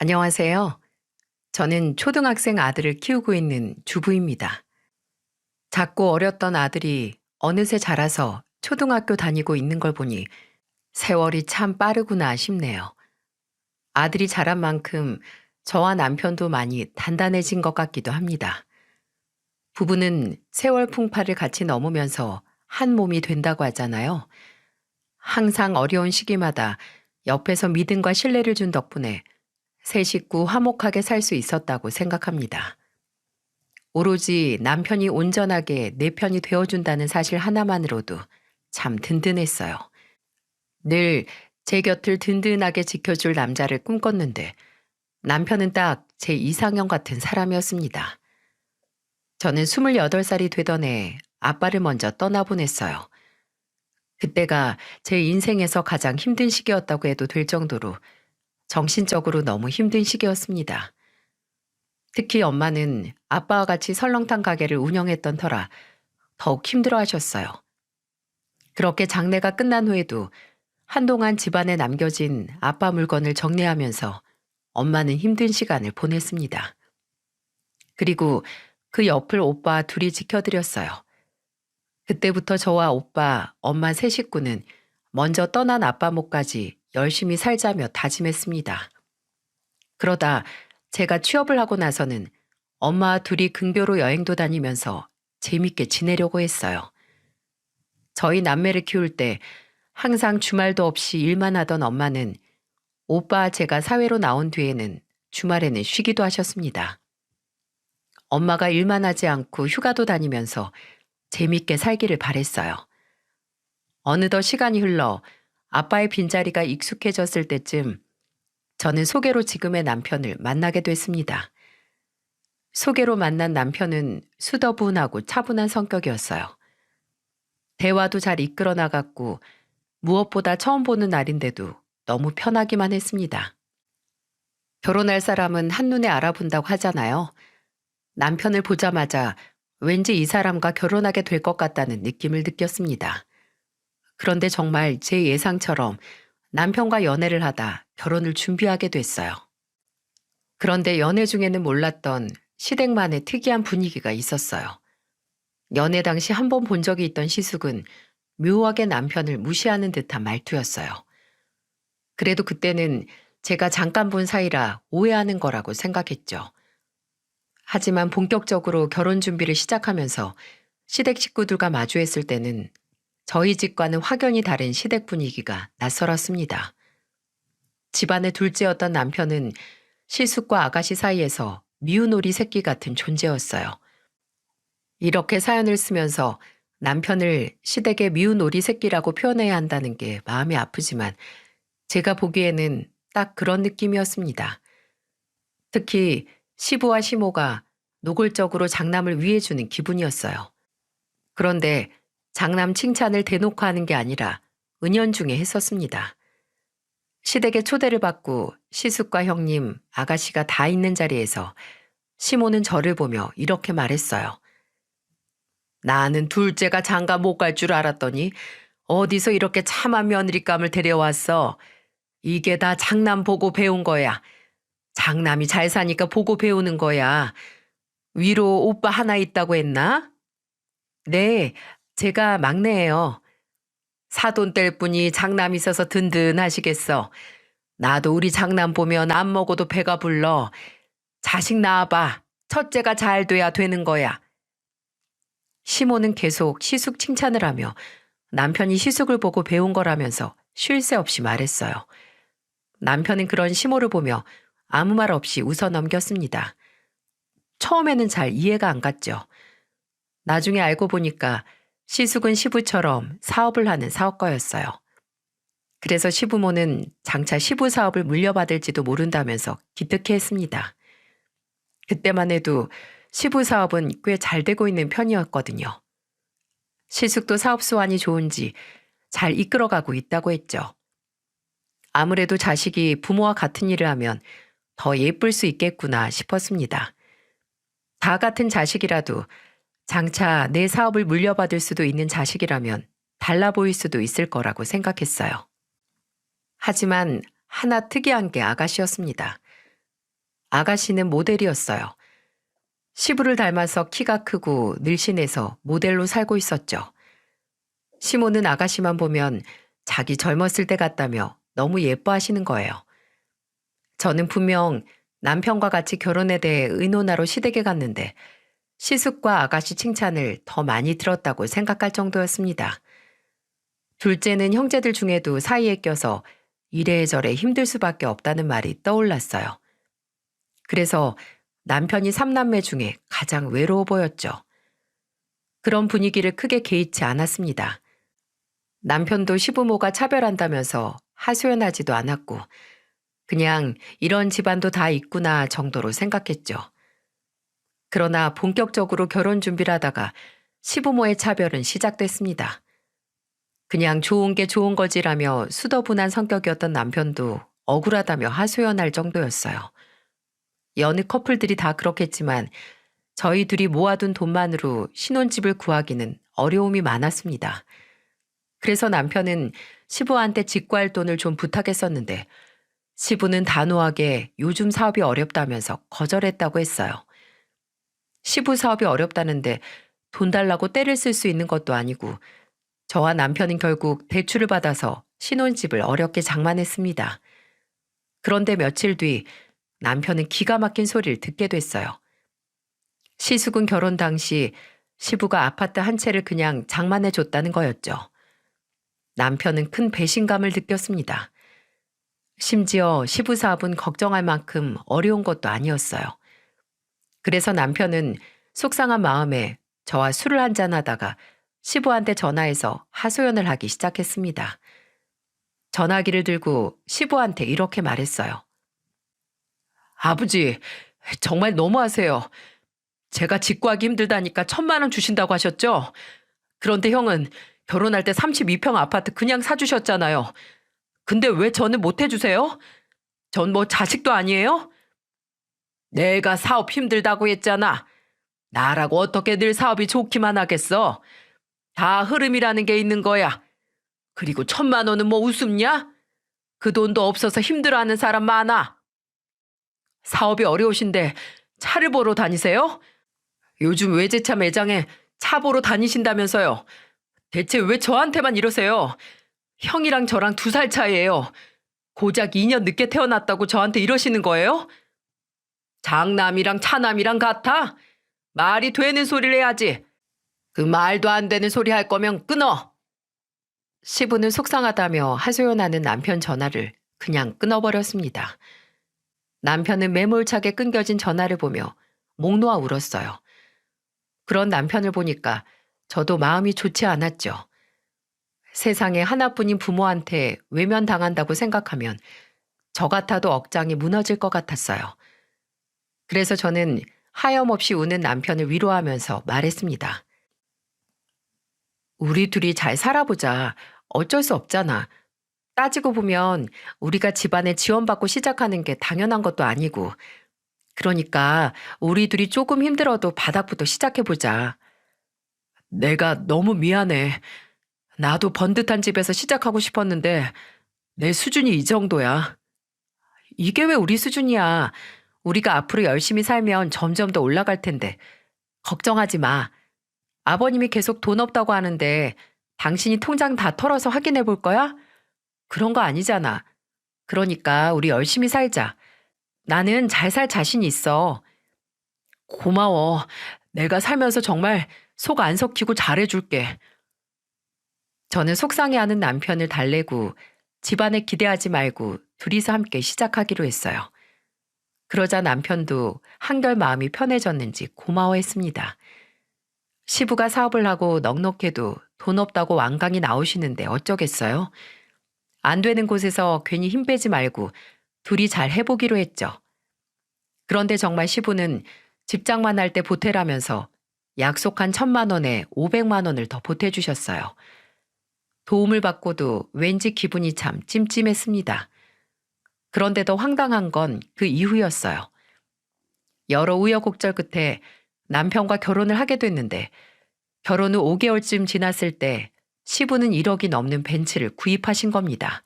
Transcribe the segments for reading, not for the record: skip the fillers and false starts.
안녕하세요. 저는 초등학생 아들을 키우고 있는 주부입니다. 작고 어렸던 아들이 어느새 자라서 초등학교 다니고 있는 걸 보니 세월이 참 빠르구나 싶네요. 아들이 자란 만큼 저와 남편도 많이 단단해진 것 같기도 합니다. 부부는 세월 풍파를 같이 넘으면서 한 몸이 된다고 하잖아요. 항상 어려운 시기마다 옆에서 믿음과 신뢰를 준 덕분에 세 식구 화목하게 살 수 있었다고 생각합니다. 오로지 남편이 온전하게 내 편이 되어준다는 사실 하나만으로도 참 든든했어요. 늘 제 곁을 든든하게 지켜줄 남자를 꿈꿨는데 남편은 딱 제 이상형 같은 사람이었습니다. 저는 28살이 되던 해 아빠를 먼저 떠나보냈어요. 그때가 제 인생에서 가장 힘든 시기였다고 해도 될 정도로 정신적으로 너무 힘든 시기였습니다. 특히 엄마는 아빠와 같이 설렁탕 가게를 운영했던 터라 더욱 힘들어 하셨어요. 그렇게 장례가 끝난 후에도 한동안 집안에 남겨진 아빠 물건을 정리하면서 엄마는 힘든 시간을 보냈습니다. 그리고 그 옆을 오빠 둘이 지켜드렸어요. 그때부터 저와 오빠, 엄마 세 식구는 먼저 떠난 아빠 몫까지 열심히 살자며 다짐했습니다. 그러다 제가 취업을 하고 나서는 엄마와 둘이 근교로 여행도 다니면서 재밌게 지내려고 했어요. 저희 남매를 키울 때 항상 주말도 없이 일만 하던 엄마는 오빠와 제가 사회로 나온 뒤에는 주말에는 쉬기도 하셨습니다. 엄마가 일만 하지 않고 휴가도 다니면서 재밌게 살기를 바랬어요. 어느덧 시간이 흘러 아빠의 빈자리가 익숙해졌을 때쯤 저는 소개로 지금의 남편을 만나게 됐습니다. 소개로 만난 남편은 수더분하고 차분한 성격이었어요. 대화도 잘 이끌어 나갔고 무엇보다 처음 보는 날인데도 너무 편하기만 했습니다. 결혼할 사람은 한눈에 알아본다고 하잖아요. 남편을 보자마자 왠지 이 사람과 결혼하게 될 것 같다는 느낌을 느꼈습니다. 그런데 정말 제 예상처럼 남편과 연애를 하다 결혼을 준비하게 됐어요. 그런데 연애 중에는 몰랐던 시댁만의 특이한 분위기가 있었어요. 연애 당시 한 번 본 적이 있던 시숙은 묘하게 남편을 무시하는 듯한 말투였어요. 그래도 그때는 제가 잠깐 본 사이라 오해하는 거라고 생각했죠. 하지만 본격적으로 결혼 준비를 시작하면서 시댁 식구들과 마주했을 때는 저희 집과는 확연히 다른 시댁 분위기가 낯설었습니다. 집안의 둘째였던 남편은 시숙과 아가씨 사이에서 미운 오리 새끼 같은 존재였어요. 이렇게 사연을 쓰면서 남편을 시댁의 미운 오리 새끼라고 표현해야 한다는 게 마음이 아프지만 제가 보기에는 딱 그런 느낌이었습니다. 특히 시부와 시모가 노골적으로 장남을 위해주는 기분이었어요. 그런데 장남 칭찬을 대놓고 하는 게 아니라 은연중에 했었습니다. 시댁에 초대를 받고 시숙과 형님, 아가씨가 다 있는 자리에서 시모는 저를 보며 이렇게 말했어요. 나는 둘째가 장가 못 갈 줄 알았더니 어디서 이렇게 참한 며느리감을 데려왔어. 이게 다 장남 보고 배운 거야. 장남이 잘 사니까 보고 배우는 거야. 위로 오빠 하나 있다고 했나? 네, 제가 막내예요. 사돈 뗄 뿐이 장남 있어서 든든하시겠어. 나도 우리 장남 보면 안 먹어도 배가 불러. 자식 낳아봐. 첫째가 잘 돼야 되는 거야. 시모는 계속 시숙 칭찬을 하며 남편이 시숙을 보고 배운 거라면서 쉴 새 없이 말했어요. 남편은 그런 시모를 보며 아무 말 없이 웃어 넘겼습니다. 처음에는 잘 이해가 안 갔죠. 나중에 알고 보니까 시숙은 시부처럼 사업을 하는 사업가였어요. 그래서 시부모는 장차 시부 사업을 물려받을지도 모른다면서 기특해했습니다. 그때만 해도 시부 사업은 꽤 잘 되고 있는 편이었거든요. 시숙도 사업 수완이 좋은지 잘 이끌어가고 있다고 했죠. 아무래도 자식이 부모와 같은 일을 하면 더 예쁠 수 있겠구나 싶었습니다. 다 같은 자식이라도 장차 내 사업을 물려받을 수도 있는 자식이라면 달라 보일 수도 있을 거라고 생각했어요. 하지만 하나 특이한 게 아가씨였습니다. 아가씨는 모델이었어요. 시부를 닮아서 키가 크고 늘씬해서 모델로 살고 있었죠. 시모는 아가씨만 보면 자기 젊었을 때 같다며 너무 예뻐하시는 거예요. 저는 분명 남편과 같이 결혼에 대해 의논하러 시댁에 갔는데 시숙과 아가씨 칭찬을 더 많이 들었다고 생각할 정도였습니다. 둘째는 형제들 중에도 사이에 껴서 이래저래 힘들 수밖에 없다는 말이 떠올랐어요. 그래서 남편이 삼남매 중에 가장 외로워 보였죠. 그런 분위기를 크게 개의치 않았습니다. 남편도 시부모가 차별한다면서 하소연하지도 않았고 그냥 이런 집안도 다 있구나 정도로 생각했죠. 그러나 본격적으로 결혼 준비를 하다가 시부모의 차별은 시작됐습니다. 그냥 좋은 게 좋은 거지라며 수더분한 성격이었던 남편도 억울하다며 하소연할 정도였어요. 여느 커플들이 다 그렇겠지만 저희 둘이 모아둔 돈만으로 신혼집을 구하기는 어려움이 많았습니다. 그래서 남편은 시부한테 집 구할 돈을 좀 부탁했었는데 시부는 단호하게 요즘 사업이 어렵다면서 거절했다고 했어요. 시부 사업이 어렵다는데 돈 달라고 떼를 쓸 수 있는 것도 아니고 저와 남편은 결국 대출을 받아서 신혼집을 어렵게 장만했습니다. 그런데 며칠 뒤 남편은 기가 막힌 소리를 듣게 됐어요. 시숙은 결혼 당시 시부가 아파트 한 채를 그냥 장만해 줬다는 거였죠. 남편은 큰 배신감을 느꼈습니다. 심지어 시부 사업은 걱정할 만큼 어려운 것도 아니었어요. 그래서 남편은 속상한 마음에 저와 술을 한잔하다가 시부한테 전화해서 하소연을 하기 시작했습니다. 전화기를 들고 시부한테 이렇게 말했어요. 아버지, 정말 너무하세요. 제가 집 구하기 힘들다니까 1,000만 원 주신다고 하셨죠? 그런데 형은 결혼할 때 32평 아파트 그냥 사주셨잖아요. 근데 왜 저는 못 해주세요? 전 뭐 자식도 아니에요? 내가 사업 힘들다고 했잖아. 나라고 어떻게 늘 사업이 좋기만 하겠어. 다 흐름이라는 게 있는 거야. 그리고 1,000만 원은 뭐 우습냐? 그 돈도 없어서 힘들어하는 사람 많아. 사업이 어려우신데 차를 보러 다니세요? 요즘 외제차 매장에 차 보러 다니신다면서요. 대체 왜 저한테만 이러세요? 형이랑 저랑 2살 차이예요. 고작 2년 늦게 태어났다고 저한테 이러시는 거예요? 장남이랑 차남이랑 같아? 말이 되는 소리를 해야지. 그 말도 안 되는 소리 할 거면 끊어. 시부는 속상하다며 하소연하는 남편 전화를 그냥 끊어버렸습니다. 남편은 매몰차게 끊겨진 전화를 보며 목 놓아 울었어요. 그런 남편을 보니까 저도 마음이 좋지 않았죠. 세상에 하나뿐인 부모한테 외면당한다고 생각하면 저 같아도 억장이 무너질 것 같았어요. 그래서 저는 하염없이 우는 남편을 위로하면서 말했습니다. 우리 둘이 잘 살아보자. 어쩔 수 없잖아. 따지고 보면 우리가 집안에 지원받고 시작하는 게 당연한 것도 아니고. 그러니까 우리 둘이 조금 힘들어도 바닥부터 시작해보자. 내가 너무 미안해. 나도 번듯한 집에서 시작하고 싶었는데 내 수준이 이 정도야. 이게 왜 우리 수준이야. 우리가 앞으로 열심히 살면 점점 더 올라갈 텐데. 걱정하지 마. 아버님이 계속 돈 없다고 하는데 당신이 통장 다 털어서 확인해 볼 거야? 그런 거 아니잖아. 그러니까 우리 열심히 살자. 나는 잘 살 자신이 있어. 고마워. 내가 살면서 정말 속 안 섞이고 잘해줄게. 저는 속상해하는 남편을 달래고 집안에 기대하지 말고 둘이서 함께 시작하기로 했어요. 그러자 남편도 한결 마음이 편해졌는지 고마워했습니다. 시부가 사업을 하고 넉넉해도 돈 없다고 완강히 나오시는데 어쩌겠어요? 안 되는 곳에서 괜히 힘 빼지 말고 둘이 잘 해보기로 했죠. 그런데 정말 시부는 집장만 할 때 보태라면서 약속한 1,000만 원에 500만 원을 더 보태주셨어요. 도움을 받고도 왠지 기분이 참 찜찜했습니다. 그런데 더 황당한 건 그 이후였어요. 여러 우여곡절 끝에 남편과 결혼을 하게 됐는데 결혼 후 5개월쯤 지났을 때 시부는 1억이 넘는 벤츠를 구입하신 겁니다.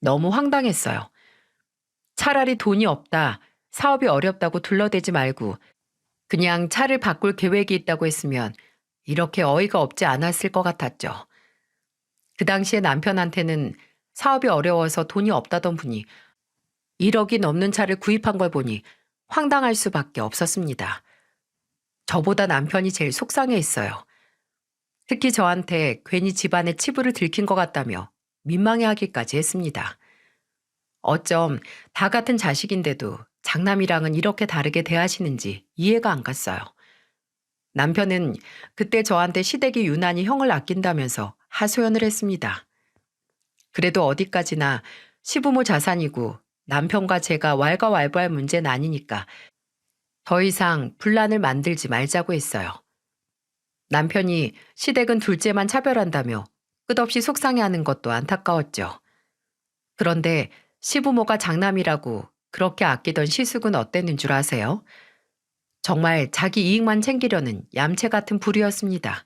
너무 황당했어요. 차라리 돈이 없다, 사업이 어렵다고 둘러대지 말고 그냥 차를 바꿀 계획이 있다고 했으면 이렇게 어이가 없지 않았을 것 같았죠. 그 당시에 남편한테는 사업이 어려워서 돈이 없다던 분이 1억이 넘는 차를 구입한 걸 보니 황당할 수밖에 없었습니다. 저보다 남편이 제일 속상해 했어요. 특히 저한테 괜히 집안에 치부를 들킨 것 같다며 민망해하기까지 했습니다. 어쩜 다 같은 자식인데도 장남이랑은 이렇게 다르게 대하시는지 이해가 안 갔어요. 남편은 그때 저한테 시댁이 유난히 형을 아낀다면서 하소연을 했습니다. 그래도 어디까지나 시부모 자산이고 남편과 제가 왈가왈부할 문제는 아니니까 더 이상 분란을 만들지 말자고 했어요. 남편이 시댁은 둘째만 차별한다며 끝없이 속상해하는 것도 안타까웠죠. 그런데 시부모가 장남이라고 그렇게 아끼던 시숙은 어땠는 줄 아세요? 정말 자기 이익만 챙기려는 얌체 같은 부류였습니다.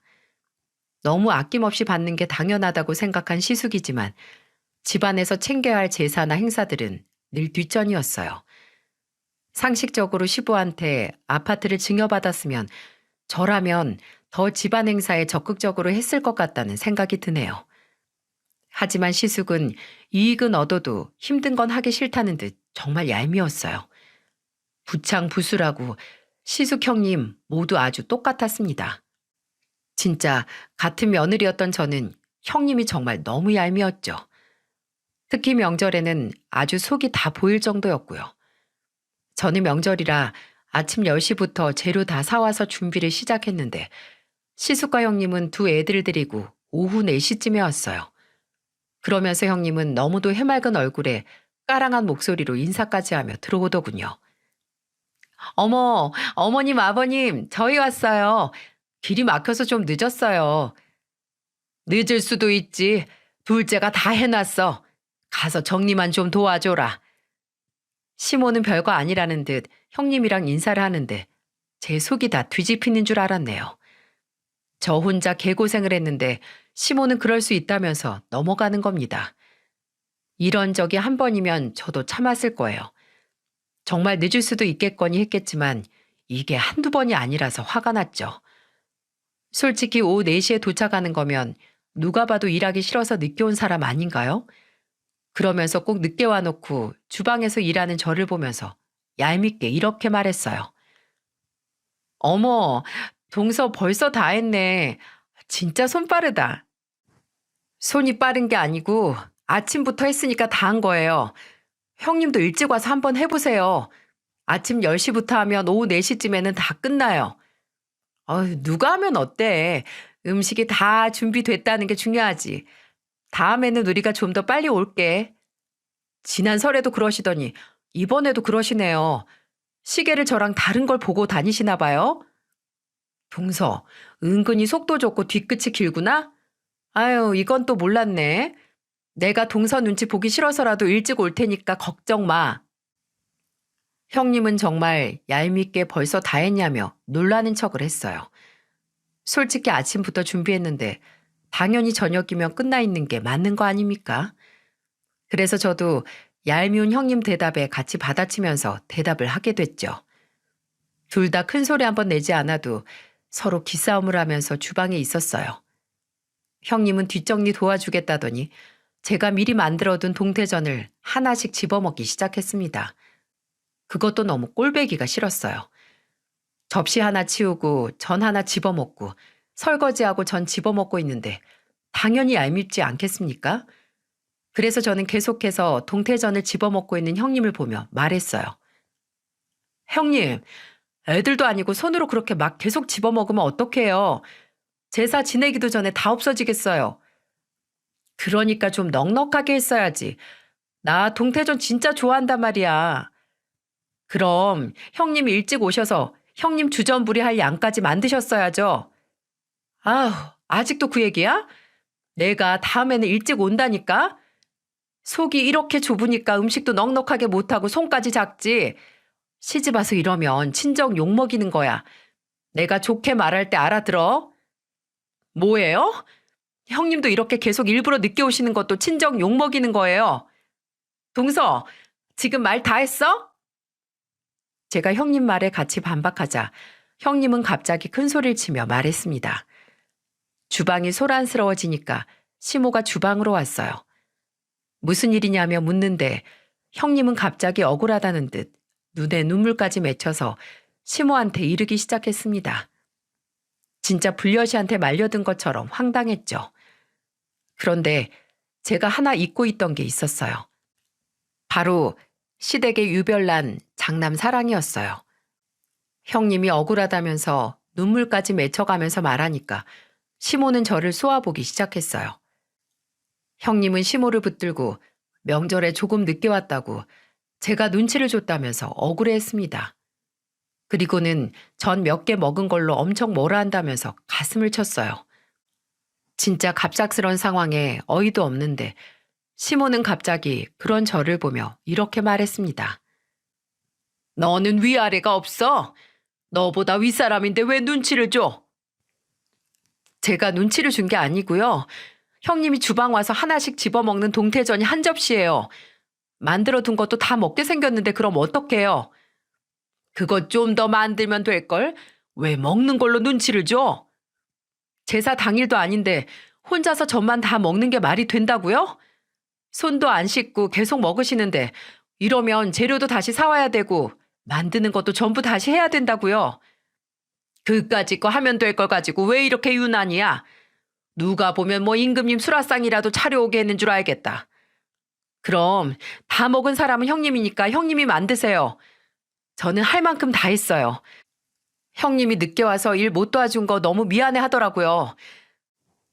너무 아낌없이 받는 게 당연하다고 생각한 시숙이지만 집안에서 챙겨야 할 제사나 행사들은 늘 뒷전이었어요. 상식적으로 시부한테 아파트를 증여받았으면 저라면 더 집안 행사에 적극적으로 했을 것 같다는 생각이 드네요. 하지만 시숙은 이익은 얻어도 힘든 건 하기 싫다는 듯 정말 얄미웠어요. 부창부수라고 시숙 형님 모두 아주 똑같았습니다. 진짜 같은 며느리였던 저는 형님이 정말 너무 얄미웠죠. 특히 명절에는 아주 속이 다 보일 정도였고요. 저는 명절이라 아침 10시부터 재료 다 사와서 준비를 시작했는데 시숙과 형님은 두 애들 데리고 오후 4시쯤에 왔어요. 그러면서 형님은 너무도 해맑은 얼굴에 까랑한 목소리로 인사까지 하며 들어오더군요. 어머, 어머님, 아버님, 저희 왔어요. 길이 막혀서 좀 늦었어요. 늦을 수도 있지. 둘째가 다 해놨어. 가서 정리만 좀 도와줘라. 시모는 별거 아니라는 듯 형님이랑 인사를 하는데 제 속이 다 뒤집히는 줄 알았네요. 저 혼자 개고생을 했는데 시모는 그럴 수 있다면서 넘어가는 겁니다. 이런 적이 한 번이면 저도 참았을 거예요. 정말 늦을 수도 있겠거니 했겠지만 이게 한두 번이 아니라서 화가 났죠. 솔직히 오후 4시에 도착하는 거면 누가 봐도 일하기 싫어서 늦게 온 사람 아닌가요? 그러면서 꼭 늦게 와놓고 주방에서 일하는 저를 보면서 얄밉게 이렇게 말했어요. 어머, 동서 벌써 다 했네. 진짜 손 빠르다. 손이 빠른 게 아니고 아침부터 했으니까 다 한 거예요. 형님도 일찍 와서 한번 해보세요. 아침 10시부터 하면 오후 4시쯤에는 다 끝나요. 누가 하면 어때? 음식이 다 준비됐다는 게 중요하지. 다음에는 우리가 좀 더 빨리 올게. 지난 설에도 그러시더니 이번에도 그러시네요. 시계를 저랑 다른 걸 보고 다니시나 봐요? 동서, 은근히 속도 좋고 뒤끝이 길구나? 아유, 이건 또 몰랐네. 내가 동서 눈치 보기 싫어서라도 일찍 올 테니까 걱정 마. 형님은 정말 얄밉게 벌써 다 했냐며 놀라는 척을 했어요. 솔직히 아침부터 준비했는데 당연히 저녁이면 끝나 있는 게 맞는 거 아닙니까? 그래서 저도 얄미운 형님 대답에 같이 받아치면서 대답을 하게 됐죠. 둘 다 큰 소리 한번 내지 않아도 서로 기싸움을 하면서 주방에 있었어요. 형님은 뒷정리 도와주겠다더니 제가 미리 만들어둔 동태전을 하나씩 집어먹기 시작했습니다. 그것도 너무 꼴배기가 싫었어요. 접시 하나 치우고 전 하나 집어먹고 설거지하고 전 집어먹고 있는데 당연히 얄밉지 않겠습니까? 그래서 저는 계속해서 동태전을 집어먹고 있는 형님을 보며 말했어요. 형님, 애들도 아니고 손으로 그렇게 막 계속 집어먹으면 어떡해요. 제사 지내기도 전에 다 없어지겠어요. 그러니까 좀 넉넉하게 했어야지. 나 동태전 진짜 좋아한단 말이야. 그럼 형님 일찍 오셔서 형님 주전부리 할 양까지 만드셨어야죠. 아휴, 아직도 그 얘기야? 내가 다음에는 일찍 온다니까? 속이 이렇게 좁으니까 음식도 넉넉하게 못하고 손까지 작지. 시집 와서 이러면 친정 욕먹이는 거야. 내가 좋게 말할 때 알아들어? 뭐예요? 형님도 이렇게 계속 일부러 늦게 오시는 것도 친정 욕먹이는 거예요. 동서, 지금 말 다 했어? 제가 형님 말에 같이 반박하자 형님은 갑자기 큰 소리를 치며 말했습니다. 주방이 소란스러워지니까 시모가 주방으로 왔어요. 무슨 일이냐며 묻는데 형님은 갑자기 억울하다는 듯 눈에 눈물까지 맺혀서 시모한테 이르기 시작했습니다. 진짜 불려시한테 말려든 것처럼 황당했죠. 그런데 제가 하나 잊고 있던 게 있었어요. 바로 시댁의 유별난 장남 사랑이었어요. 형님이 억울하다면서 눈물까지 맺혀가면서 말하니까 시모는 저를 쏘아보기 시작했어요. 형님은 시모를 붙들고 명절에 조금 늦게 왔다고 제가 눈치를 줬다면서 억울해했습니다. 그리고는 전 몇 개 먹은 걸로 엄청 뭐라 한다면서 가슴을 쳤어요. 진짜 갑작스런 상황에 어이도 없는데 시모는 갑자기 그런 저를 보며 이렇게 말했습니다. 너는 위아래가 없어? 너보다 윗사람인데 왜 눈치를 줘? 제가 눈치를 준 게 아니고요. 형님이 주방 와서 하나씩 집어먹는 동태전이 한 접시예요. 만들어둔 것도 다 먹게 생겼는데 그럼 어떡해요? 그것 좀 더 만들면 될걸? 왜 먹는 걸로 눈치를 줘? 제사 당일도 아닌데 혼자서 전만 다 먹는 게 말이 된다고요? 손도 안 씻고 계속 먹으시는데 이러면 재료도 다시 사와야 되고 만드는 것도 전부 다시 해야 된다고요. 그까짓 거 하면 될 걸 가지고 왜 이렇게 유난이야? 누가 보면 뭐 임금님 수라상이라도 차려오게 했는 줄 알겠다. 그럼 다 먹은 사람은 형님이니까 형님이 만드세요. 저는 할 만큼 다 했어요. 형님이 늦게 와서 일 못 도와준 거 너무 미안해 하더라고요.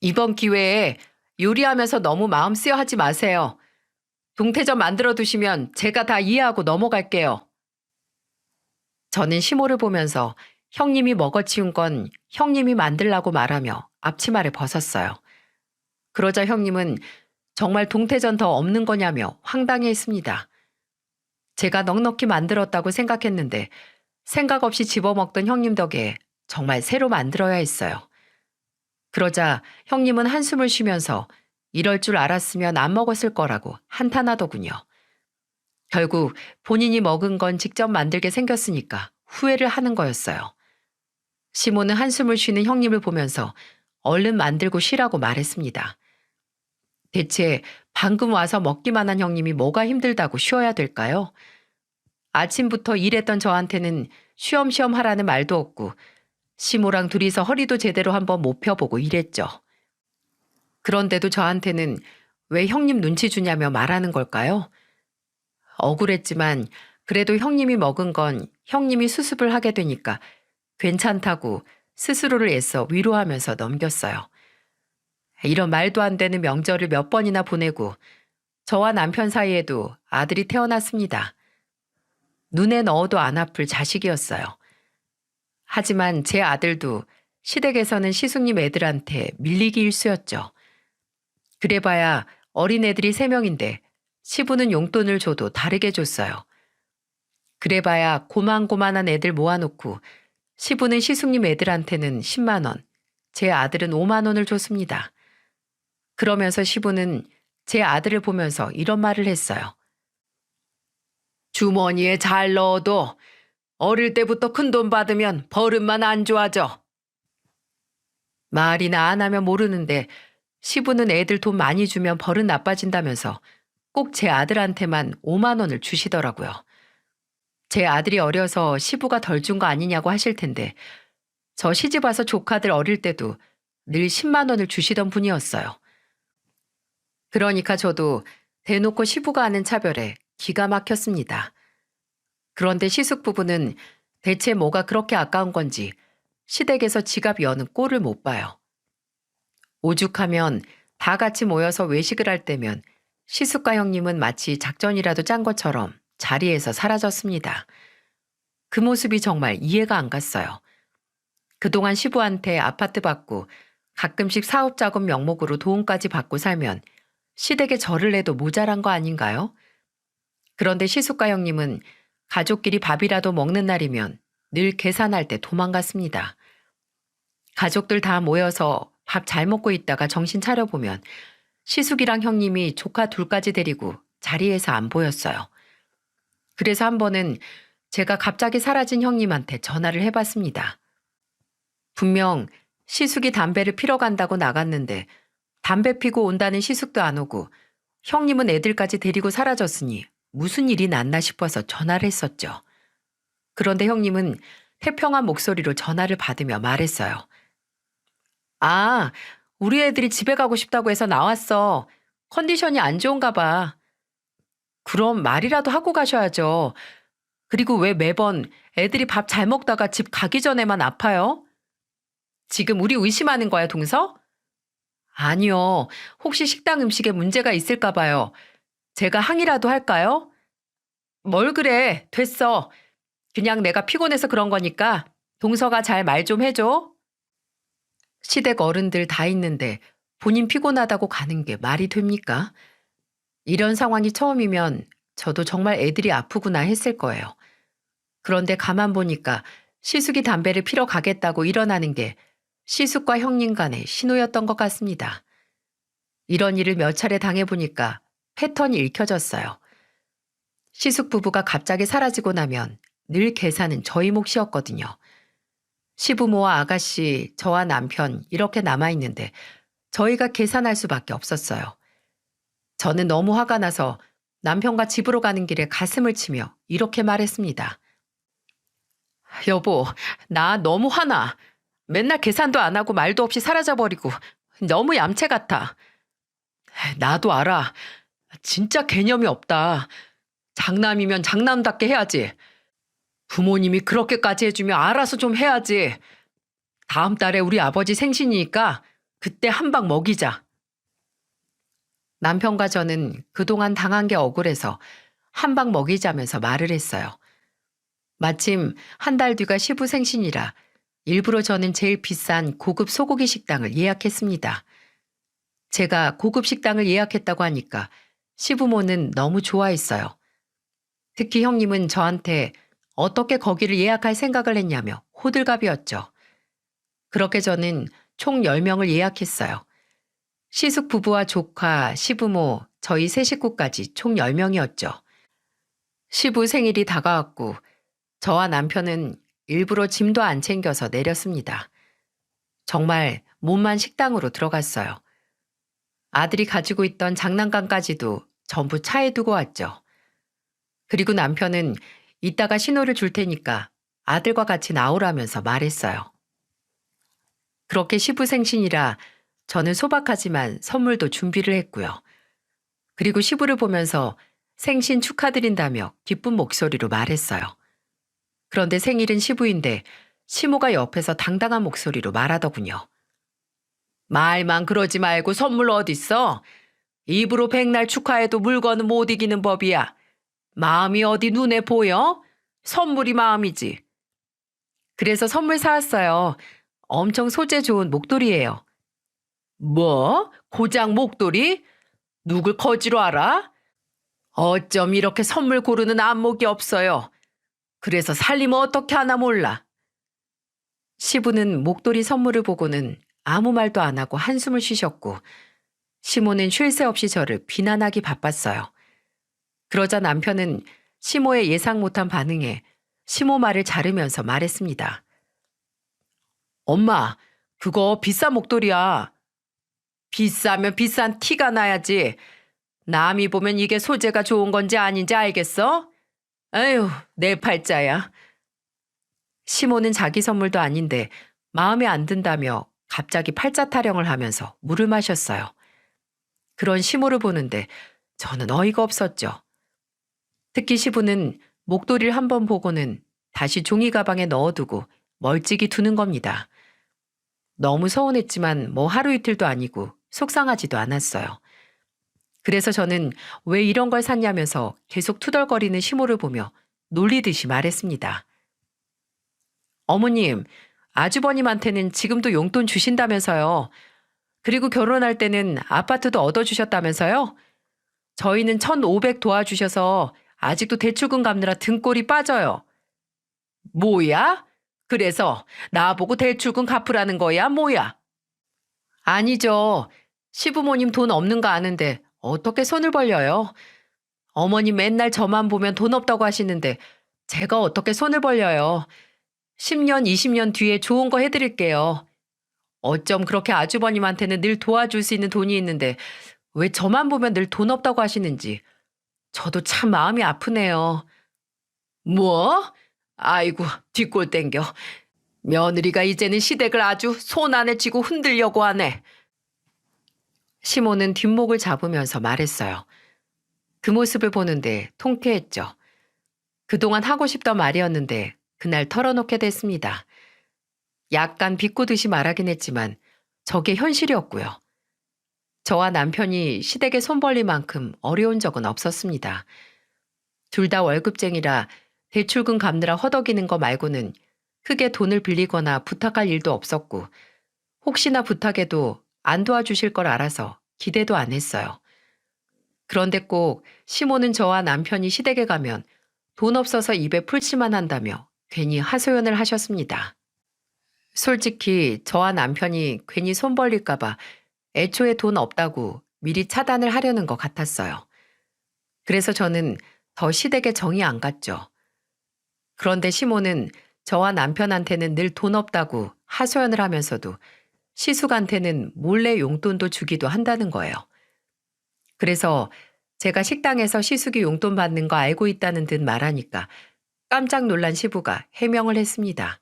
이번 기회에 요리하면서 너무 마음 쓰여 하지 마세요. 동태전 만들어 두시면 제가 다 이해하고 넘어갈게요. 저는 시모를 보면서 형님이 먹어치운 건 형님이 만들라고 말하며 앞치마를 벗었어요. 그러자 형님은 정말 동태전 더 없는 거냐며 황당해했습니다. 제가 넉넉히 만들었다고 생각했는데 생각 없이 집어먹던 형님 덕에 정말 새로 만들어야 했어요. 그러자 형님은 한숨을 쉬면서 이럴 줄 알았으면 안 먹었을 거라고 한탄하더군요. 결국 본인이 먹은 건 직접 만들게 생겼으니까 후회를 하는 거였어요. 시모는 한숨을 쉬는 형님을 보면서 얼른 만들고 쉬라고 말했습니다. 대체 방금 와서 먹기만 한 형님이 뭐가 힘들다고 쉬어야 될까요? 아침부터 일했던 저한테는 쉬엄쉬엄 하라는 말도 없고 시모랑 둘이서 허리도 제대로 한번 못 펴보고 일했죠. 그런데도 저한테는 왜 형님 눈치 주냐며 말하는 걸까요? 억울했지만 그래도 형님이 먹은 건 형님이 수습을 하게 되니까 괜찮다고 스스로를 애써 위로하면서 넘겼어요. 이런 말도 안 되는 명절을 몇 번이나 보내고 저와 남편 사이에도 아들이 태어났습니다. 눈에 넣어도 안 아플 자식이었어요. 하지만 제 아들도 시댁에서는 시숙님 애들한테 밀리기 일쑤였죠. 그래봐야 어린애들이 3명인데 시부는 용돈을 줘도 다르게 줬어요. 그래봐야 고만고만한 애들 모아놓고 시부는 시숙님 애들한테는 10만 원, 제 아들은 5만 원을 줬습니다. 그러면서 시부는 제 아들을 보면서 이런 말을 했어요. 주머니에 잘 넣어도 어릴 때부터 큰돈 받으면 버릇만 안 좋아져. 말이나 안 하면 모르는데 시부는 애들 돈 많이 주면 버릇 나빠진다면서 꼭 제 아들한테만 5만 원을 주시더라고요. 제 아들이 어려서 시부가 덜 준 거 아니냐고 하실 텐데 저 시집 와서 조카들 어릴 때도 늘 10만 원을 주시던 분이었어요. 그러니까 저도 대놓고 시부가 하는 차별에 기가 막혔습니다. 그런데 시숙 부부는 대체 뭐가 그렇게 아까운 건지 시댁에서 지갑 여는 꼴을 못 봐요. 오죽하면 다 같이 모여서 외식을 할 때면 시숙과 형님은 마치 작전이라도 짠 것처럼 자리에서 사라졌습니다. 그 모습이 정말 이해가 안 갔어요. 그동안 시부한테 아파트 받고 가끔씩 사업자금 명목으로 도움까지 받고 살면 시댁에 절을 내도 모자란 거 아닌가요? 그런데 시숙과 형님은 가족끼리 밥이라도 먹는 날이면 늘 계산할 때 도망갔습니다. 가족들 다 모여서 밥 잘 먹고 있다가 정신 차려보면 시숙이랑 형님이 조카 둘까지 데리고 자리에서 안 보였어요. 그래서 한 번은 제가 갑자기 사라진 형님한테 전화를 해봤습니다. 분명 시숙이 담배를 피러 간다고 나갔는데 담배 피고 온다는 시숙도 안 오고 형님은 애들까지 데리고 사라졌으니 무슨 일이 났나 싶어서 전화를 했었죠. 그런데 형님은 태평한 목소리로 전화를 받으며 말했어요. 아, 우리 애들이 집에 가고 싶다고 해서 나왔어. 컨디션이 안 좋은가 봐. 그럼 말이라도 하고 가셔야죠. 그리고 왜 매번 애들이 밥 잘 먹다가 집 가기 전에만 아파요? 지금 우리 의심하는 거야, 동서? 아니요. 혹시 식당 음식에 문제가 있을까 봐요. 제가 항의라도 할까요? 뭘 그래. 됐어. 그냥 내가 피곤해서 그런 거니까 동서가 잘 말 좀 해줘. 시댁 어른들 다 있는데 본인 피곤하다고 가는 게 말이 됩니까? 이런 상황이 처음이면 저도 정말 애들이 아프구나 했을 거예요. 그런데 가만 보니까 시숙이 담배를 피러 가겠다고 일어나는 게 시숙과 형님 간의 신호였던 것 같습니다. 이런 일을 몇 차례 당해보니까 패턴이 읽혀졌어요. 시숙 부부가 갑자기 사라지고 나면 늘 계산은 저희 몫이었거든요. 시부모와 아가씨, 저와 남편 이렇게 남아있는데 저희가 계산할 수밖에 없었어요. 저는 너무 화가 나서 남편과 집으로 가는 길에 가슴을 치며 이렇게 말했습니다. 여보, 나 너무 화나. 맨날 계산도 안 하고 말도 없이 사라져버리고 너무 얌체 같아. 나도 알아. 진짜 개념이 없다. 장남이면 장남답게 해야지. 부모님이 그렇게까지 해주면 알아서 좀 해야지. 다음 달에 우리 아버지 생신이니까 그때 한 방 먹이자. 남편과 저는 그동안 당한 게 억울해서 한 방 먹이자면서 말을 했어요. 마침 한 달 뒤가 시부 생신이라 일부러 저는 제일 비싼 고급 소고기 식당을 예약했습니다. 제가 고급 식당을 예약했다고 하니까 시부모는 너무 좋아했어요. 특히 형님은 저한테 어떻게 거기를 예약할 생각을 했냐며 호들갑이었죠. 그렇게 저는 총 10명을 예약했어요. 시숙 부부와 조카, 시부모, 저희 세 식구까지 총 10명이었죠. 시부 생일이 다가왔고 저와 남편은 일부러 짐도 안 챙겨서 내렸습니다. 정말 몸만 식당으로 들어갔어요. 아들이 가지고 있던 장난감까지도 전부 차에 두고 왔죠. 그리고 남편은 이따가 신호를 줄 테니까 아들과 같이 나오라면서 말했어요. 그렇게 시부 생신이라 저는 소박하지만 선물도 준비를 했고요. 그리고 시부를 보면서 생신 축하드린다며 기쁜 목소리로 말했어요. 그런데 생일은 시부인데 시모가 옆에서 당당한 목소리로 말하더군요. 말만 그러지 말고 선물 어딨어? 입으로 백날 축하해도 물건은 못 이기는 법이야. 마음이 어디 눈에 보여? 선물이 마음이지. 그래서 선물 사왔어요. 엄청 소재 좋은 목도리예요. 뭐? 고장 목도리? 누굴 거지로 알아? 어쩜 이렇게 선물 고르는 안목이 없어요. 그래서 살림을 어떻게 하나 몰라. 시부는 목도리 선물을 보고는 아무 말도 안 하고 한숨을 쉬셨고 시모는 쉴 새 없이 저를 비난하기 바빴어요. 그러자 남편은 시모의 예상 못한 반응에 시모 말을 자르면서 말했습니다. 엄마, 그거 비싼 목도리야. 비싸면 비싼 티가 나야지. 남이 보면 이게 소재가 좋은 건지 아닌지 알겠어? 에휴, 내 팔자야. 시모는 자기 선물도 아닌데 마음에 안 든다며 갑자기 팔자 타령을 하면서 물을 마셨어요. 그런 시모를 보는데 저는 어이가 없었죠. 특히 시부는 목도리를 한번 보고는 다시 종이 가방에 넣어두고 멀찍이 두는 겁니다. 너무 서운했지만 뭐 하루 이틀도 아니고 속상하지도 않았어요. 그래서 저는 왜 이런 걸 샀냐면서 계속 투덜거리는 시모를 보며 놀리듯이 말했습니다. 어머님, 아주버님한테는 지금도 용돈 주신다면서요. 그리고 결혼할 때는 아파트도 얻어주셨다면서요. 저희는 1,500 도와주셔서 아직도 대출금 갚느라 등골이 빠져요. 뭐야? 그래서 나보고 대출금 갚으라는 거야, 뭐야? 아니죠. 시부모님 돈 없는 거 아는데 어떻게 손을 벌려요? 어머니 맨날 저만 보면 돈 없다고 하시는데 제가 어떻게 손을 벌려요. 10년, 20년 뒤에 좋은 거 해드릴게요. 어쩜 그렇게 아주버님한테는 늘 도와줄 수 있는 돈이 있는데 왜 저만 보면 늘 돈 없다고 하시는지 저도 참 마음이 아프네요. 뭐? 아이고, 뒷골 땡겨. 며느리가 이제는 시댁을 아주 손 안에 쥐고 흔들려고 하네. 시모는 뒷목을 잡으면서 말했어요. 그 모습을 보는데 통쾌했죠. 그동안 하고 싶던 말이었는데 그날 털어놓게 됐습니다. 약간 비꼬듯이 말하긴 했지만 저게 현실이었고요. 저와 남편이 시댁에 손 벌릴 만큼 어려운 적은 없었습니다. 둘 다 월급쟁이라 대출금 갚느라 허덕이는 거 말고는 크게 돈을 빌리거나 부탁할 일도 없었고 혹시나 부탁해도 안 도와주실 걸 알아서 기대도 안 했어요. 그런데 꼭 시모는 저와 남편이 시댁에 가면 돈 없어서 입에 풀칠만 한다며 괜히 하소연을 하셨습니다. 솔직히 저와 남편이 괜히 손 벌릴까봐 애초에 돈 없다고 미리 차단을 하려는 것 같았어요. 그래서 저는 더 시댁에 정이 안 갔죠. 그런데 시모는 저와 남편한테는 늘 돈 없다고 하소연을 하면서도 시숙한테는 몰래 용돈도 주기도 한다는 거예요. 그래서 제가 식당에서 시숙이 용돈 받는 거 알고 있다는 듯 말하니까 깜짝 놀란 시부가 해명을 했습니다.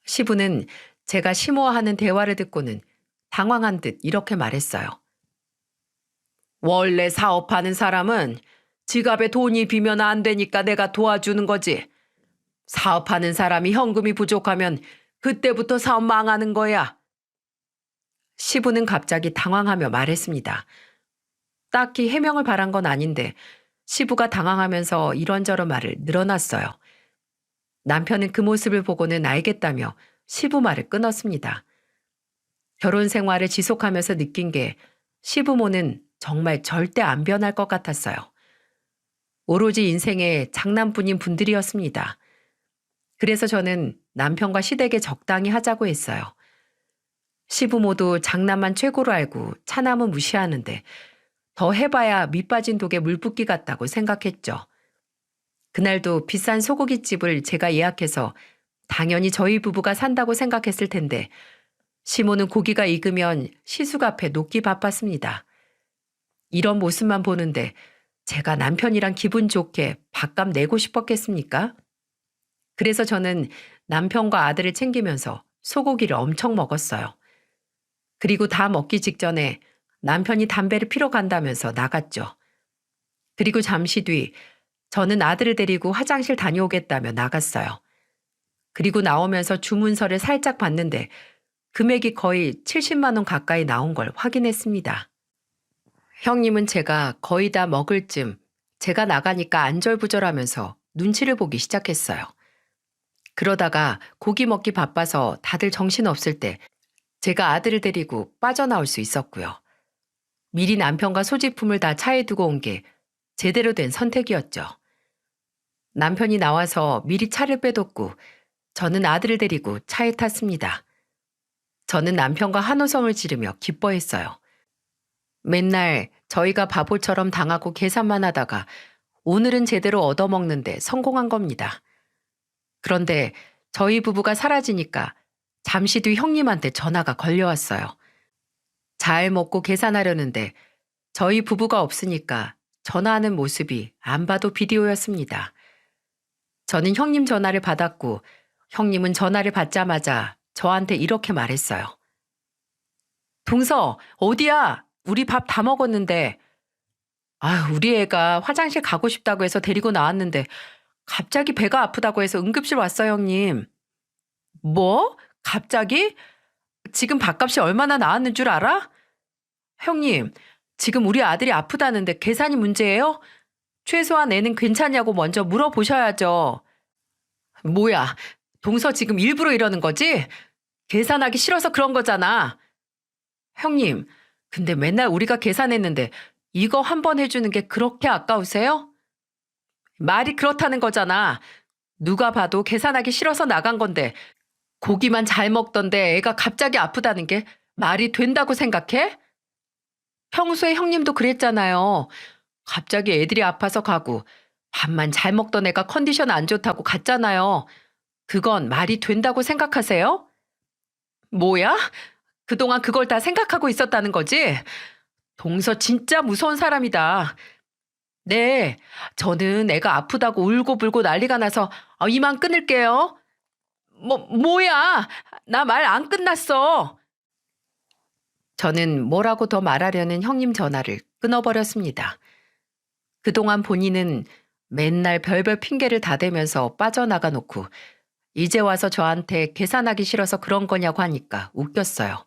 시부는 제가 시모와 하는 대화를 듣고는 당황한 듯 이렇게 말했어요. 원래 사업하는 사람은 지갑에 돈이 비면 안 되니까 내가 도와주는 거지. 사업하는 사람이 현금이 부족하면 그때부터 사업 망하는 거야. 시부는 갑자기 당황하며 말했습니다. 딱히 해명을 바란 건 아닌데 시부가 당황하면서 이런저런 말을 늘어놨어요. 남편은 그 모습을 보고는 알겠다며 시부 말을 끊었습니다. 결혼 생활을 지속하면서 느낀 게 시부모는 정말 절대 안 변할 것 같았어요. 오로지 인생의 장남뿐인 분들이었습니다. 그래서 저는 남편과 시댁에 적당히 하자고 했어요. 시부모도 장남만 최고로 알고 차남은 무시하는데 더 해봐야 밑 빠진 독에 물 붓기 같다고 생각했죠. 그날도 비싼 소고기집을 제가 예약해서 당연히 저희 부부가 산다고 생각했을 텐데 시모는 고기가 익으면 시숙 앞에 놓기 바빴습니다. 이런 모습만 보는데 제가 남편이랑 기분 좋게 밥값 내고 싶었겠습니까? 그래서 저는 남편과 아들을 챙기면서 소고기를 엄청 먹었어요. 그리고 다 먹기 직전에 남편이 담배를 피러 간다면서 나갔죠. 그리고 잠시 뒤 저는 아들을 데리고 화장실 다녀오겠다며 나갔어요. 그리고 나오면서 주문서를 살짝 봤는데 금액이 거의 70만 원 가까이 나온 걸 확인했습니다. 형님은 제가 거의 다 먹을 쯤 제가 나가니까 안절부절하면서 눈치를 보기 시작했어요. 그러다가 고기 먹기 바빠서 다들 정신없을 때 제가 아들을 데리고 빠져나올 수 있었고요. 미리 남편과 소지품을 다 차에 두고 온 게 제대로 된 선택이었죠. 남편이 나와서 미리 차를 빼뒀고 저는 아들을 데리고 차에 탔습니다. 저는 남편과 한호성을 지르며 기뻐했어요. 맨날 저희가 바보처럼 당하고 계산만 하다가 오늘은 제대로 얻어먹는데 성공한 겁니다. 그런데 저희 부부가 사라지니까 잠시 뒤 형님한테 전화가 걸려왔어요. 잘 먹고 계산하려는데 저희 부부가 없으니까 전화하는 모습이 안 봐도 비디오였습니다. 저는 형님 전화를 받았고 형님은 전화를 받자마자 저한테 이렇게 말했어요. 동서, 어디야? 우리 밥 다 먹었는데. 아유, 우리 애가 화장실 가고 싶다고 해서 데리고 나왔는데 갑자기 배가 아프다고 해서 응급실 왔어요, 형님. 뭐? 갑자기? 지금 밥값이 얼마나 나왔는 줄 알아? 형님, 지금 우리 아들이 아프다는데 계산이 문제예요? 최소한 애는 괜찮냐고 먼저 물어보셔야죠. 뭐야, 동서 지금 일부러 이러는 거지? 계산하기 싫어서 그런 거잖아. 형님, 근데 맨날 우리가 계산했는데 이거 한 번 해주는 게 그렇게 아까우세요? 말이 그렇다는 거잖아. 누가 봐도 계산하기 싫어서 나간 건데 고기만 잘 먹던데 애가 갑자기 아프다는 게 말이 된다고 생각해? 평소에 형님도 그랬잖아요. 갑자기 애들이 아파서 가고 밥만 잘 먹던 애가 컨디션 안 좋다고 갔잖아요. 그건 말이 된다고 생각하세요? 뭐야? 그동안 그걸 다 생각하고 있었다는 거지? 동서 진짜 무서운 사람이다. 네, 저는 애가 아프다고 울고불고 난리가 나서 이만 끊을게요. 뭐야? 나 말 안 끝났어. 저는 뭐라고 더 말하려는 형님 전화를 끊어버렸습니다. 그동안 본인은 맨날 별별 핑계를 다 대면서 빠져나가 놓고 이제 와서 저한테 계산하기 싫어서 그런 거냐고 하니까 웃겼어요.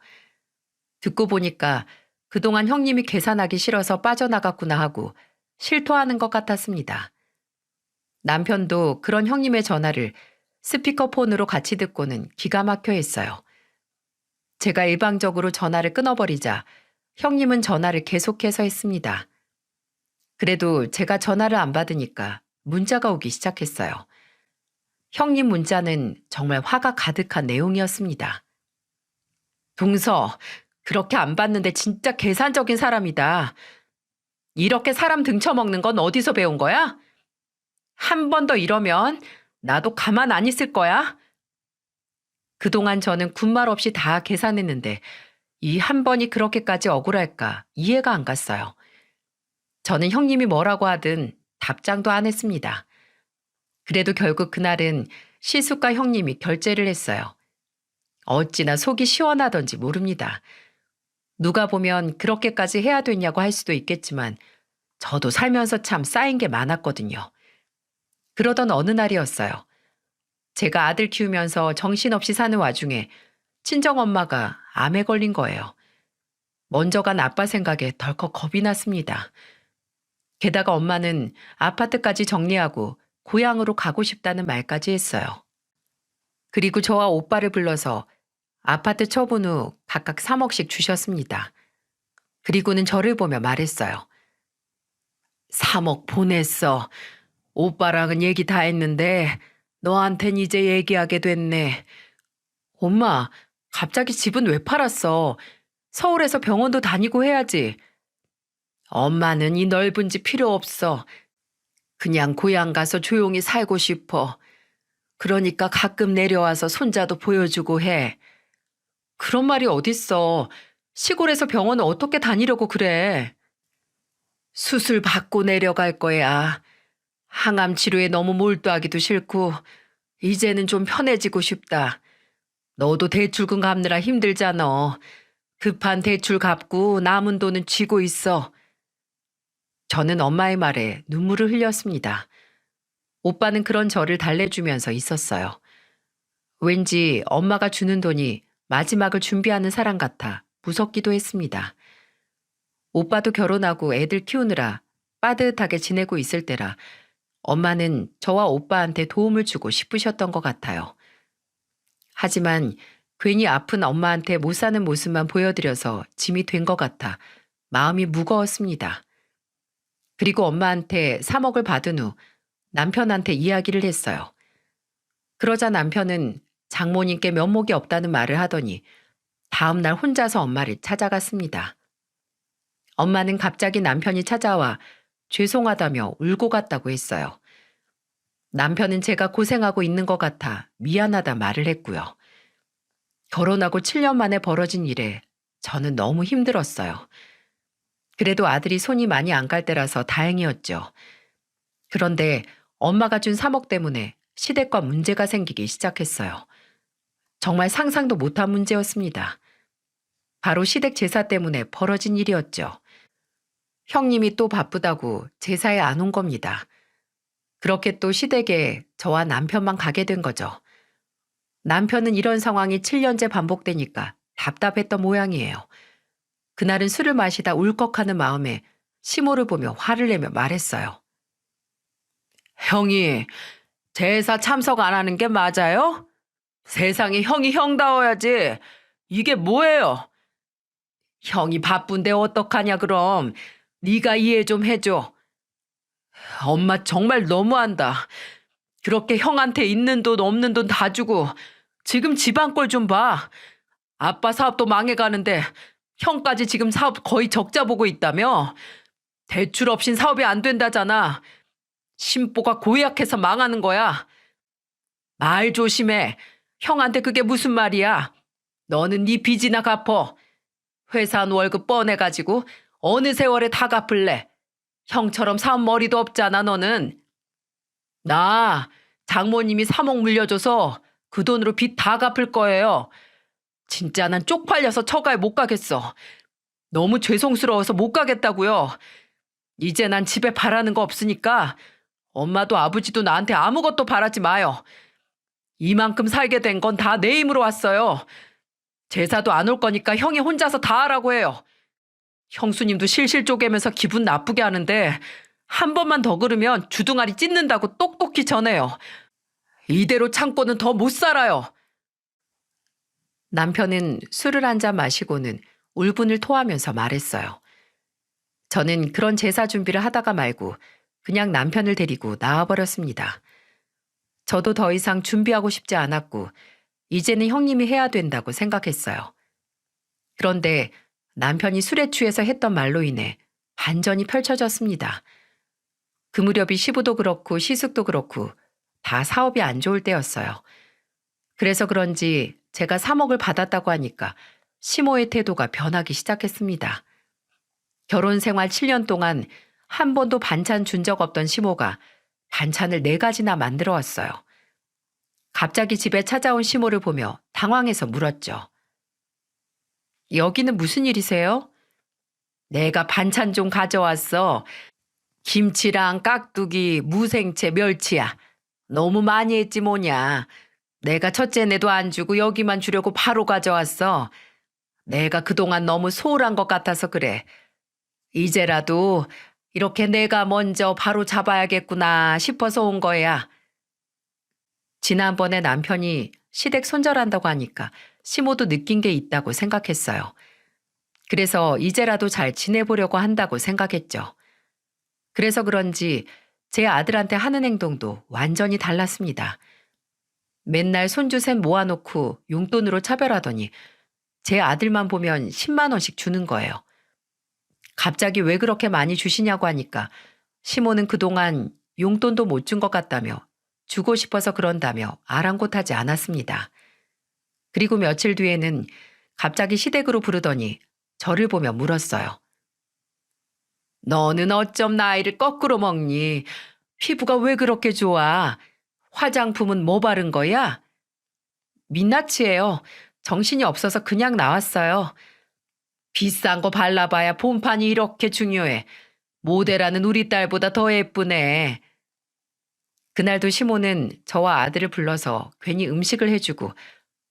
듣고 보니까 그동안 형님이 계산하기 싫어서 빠져나갔구나 하고 실토하는 것 같았습니다. 남편도 그런 형님의 전화를 스피커폰으로 같이 듣고는 기가 막혀 했어요. 제가 일방적으로 전화를 끊어버리자 형님은 전화를 계속해서 했습니다. 그래도 제가 전화를 안 받으니까 문자가 오기 시작했어요. 형님 문자는 정말 화가 가득한 내용이었습니다. 동서, 그렇게 안 받는데 진짜 계산적인 사람이다. 이렇게 사람 등쳐먹는 건 어디서 배운 거야? 한 번 더 이러면 나도 가만 안 있을 거야. 그동안 저는 군말 없이 다 계산했는데 이 한 번이 그렇게까지 억울할까 이해가 안 갔어요. 저는 형님이 뭐라고 하든 답장도 안 했습니다. 그래도 결국 그날은 시숙과 형님이 결제를 했어요. 어찌나 속이 시원하던지 모릅니다. 누가 보면 그렇게까지 해야 됐냐고 할 수도 있겠지만 저도 살면서 참 쌓인 게 많았거든요. 그러던 어느 날이었어요. 제가 아들 키우면서 정신없이 사는 와중에 친정엄마가 암에 걸린 거예요. 먼저 간 아빠 생각에 덜컥 겁이 났습니다. 게다가 엄마는 아파트까지 정리하고 고향으로 가고 싶다는 말까지 했어요. 그리고 저와 오빠를 불러서 아파트 처분 후 각각 3억씩 주셨습니다. 그리고는 저를 보며 말했어요. 3억 보냈어. 오빠랑은 얘기 다 했는데 너한텐 이제 얘기하게 됐네. 엄마, 갑자기 집은 왜 팔았어? 서울에서 병원도 다니고 해야지. 엄마는 이 넓은 집 필요 없어. 그냥 고향 가서 조용히 살고 싶어. 그러니까 가끔 내려와서 손자도 보여주고 해. 그런 말이 어딨어. 시골에서 병원을 어떻게 다니려고 그래. 수술 받고 내려갈 거야. 항암 치료에 너무 몰두하기도 싫고 이제는 좀 편해지고 싶다. 너도 대출금 갚느라 힘들잖아. 급한 대출 갚고 남은 돈은 쥐고 있어. 저는 엄마의 말에 눈물을 흘렸습니다. 오빠는 그런 저를 달래주면서 있었어요. 왠지 엄마가 주는 돈이 마지막을 준비하는 사람 같아 무섭기도 했습니다. 오빠도 결혼하고 애들 키우느라 빠듯하게 지내고 있을 때라 엄마는 저와 오빠한테 도움을 주고 싶으셨던 것 같아요. 하지만 괜히 아픈 엄마한테 못 사는 모습만 보여드려서 짐이 된 것 같아 마음이 무거웠습니다. 그리고 엄마한테 3억을 받은 후 남편한테 이야기를 했어요. 그러자 남편은 장모님께 면목이 없다는 말을 하더니 다음 날 혼자서 엄마를 찾아갔습니다. 엄마는 갑자기 남편이 찾아와 죄송하다며 울고 갔다고 했어요. 남편은 제가 고생하고 있는 것 같아 미안하다 말을 했고요. 결혼하고 7년 만에 벌어진 일에 저는 너무 힘들었어요. 그래도 아들이 손이 많이 안 갈 때라서 다행이었죠. 그런데 엄마가 준 3억 때문에 시댁과 문제가 생기기 시작했어요. 정말 상상도 못한 문제였습니다. 바로 시댁 제사 때문에 벌어진 일이었죠. 형님이 또 바쁘다고 제사에 안 온 겁니다. 그렇게 또 시댁에 저와 남편만 가게 된 거죠. 남편은 이런 상황이 7년째 반복되니까 답답했던 모양이에요. 그날은 술을 마시다 울컥하는 마음에 시모를 보며 화를 내며 말했어요. 형이 제사 참석 안 하는 게 맞아요? 세상에 형이 형다워야지. 이게 뭐예요? 형이 바쁜데 어떡하냐 그럼. 네가 이해 좀 해줘. 엄마 정말 너무한다. 그렇게 형한테 있는 돈 없는 돈 다 주고 지금 집안 꼴 좀 봐. 아빠 사업도 망해가는데 형까지 지금 사업 거의 적자 보고 있다며? 대출 없인 사업이 안 된다잖아. 심보가 고약해서 망하는 거야. 말 조심해. 형한테 그게 무슨 말이야. 너는 네 빚이나 갚어. 회사 한 월급 뻔해가지고 어느 세월에 다 갚을래. 형처럼 사업 머리도 없잖아 너는. 나 장모님이 3억 물려줘서 그 돈으로 빚 다 갚을 거예요. 진짜 난 쪽팔려서 처가에 못 가겠어. 너무 죄송스러워서 못 가겠다고요. 이제 난 집에 바라는 거 없으니까 엄마도 아버지도 나한테 아무것도 바라지 마요. 이만큼 살게 된 건 다 내 힘으로 왔어요. 제사도 안 올 거니까 형이 혼자서 다 하라고 해요. 형수님도 실실 쪼개면서 기분 나쁘게 하는데 한 번만 더 그러면 주둥아리 찢는다고 똑똑히 전해요. 이대로 참고는 더 못 살아요. 남편은 술을 한 잔 마시고는 울분을 토하면서 말했어요. 저는 그런 제사 준비를 하다가 말고 그냥 남편을 데리고 나와버렸습니다. 저도 더 이상 준비하고 싶지 않았고 이제는 형님이 해야 된다고 생각했어요. 그런데 남편이 술에 취해서 했던 말로 인해 반전이 펼쳐졌습니다. 그 무렵이 시부도 그렇고 시숙도 그렇고 다 사업이 안 좋을 때였어요. 그래서 그런지 제가 3억을 받았다고 하니까 시모의 태도가 변하기 시작했습니다. 결혼 생활 7년 동안 한 번도 반찬 준 적 없던 시모가 반찬을 4가지나 만들어 왔어요. 갑자기 집에 찾아온 시모를 보며 당황해서 물었죠. 여기는 무슨 일이세요? 내가 반찬 좀 가져왔어. 김치랑 깍두기, 무생채, 멸치야. 너무 많이 했지 뭐냐. 내가 첫째네도 안 주고 여기만 주려고 바로 가져왔어. 내가 그동안 너무 소홀한 것 같아서 그래. 이제라도 이렇게 내가 먼저 바로 잡아야겠구나 싶어서 온 거야. 지난번에 남편이 시댁 손절한다고 하니까 시모도 느낀 게 있다고 생각했어요. 그래서 이제라도 잘 지내보려고 한다고 생각했죠. 그래서 그런지 제 아들한테 하는 행동도 완전히 달랐습니다. 맨날 손주 셋 모아놓고 용돈으로 차별하더니 제 아들만 보면 10만 원씩 주는 거예요. 갑자기 왜 그렇게 많이 주시냐고 하니까 시모는 그동안 용돈도 못 준 것 같다며 주고 싶어서 그런다며 아랑곳하지 않았습니다. 그리고 며칠 뒤에는 갑자기 시댁으로 부르더니 저를 보며 물었어요. 너는 어쩜 나이를 거꾸로 먹니? 피부가 왜 그렇게 좋아? 화장품은 뭐 바른 거야? 민낯이에요. 정신이 없어서 그냥 나왔어요. 비싼 거 발라봐야 본판이 이렇게 중요해. 모델하는 우리 딸보다 더 예쁘네. 그날도 시모는 저와 아들을 불러서 괜히 음식을 해주고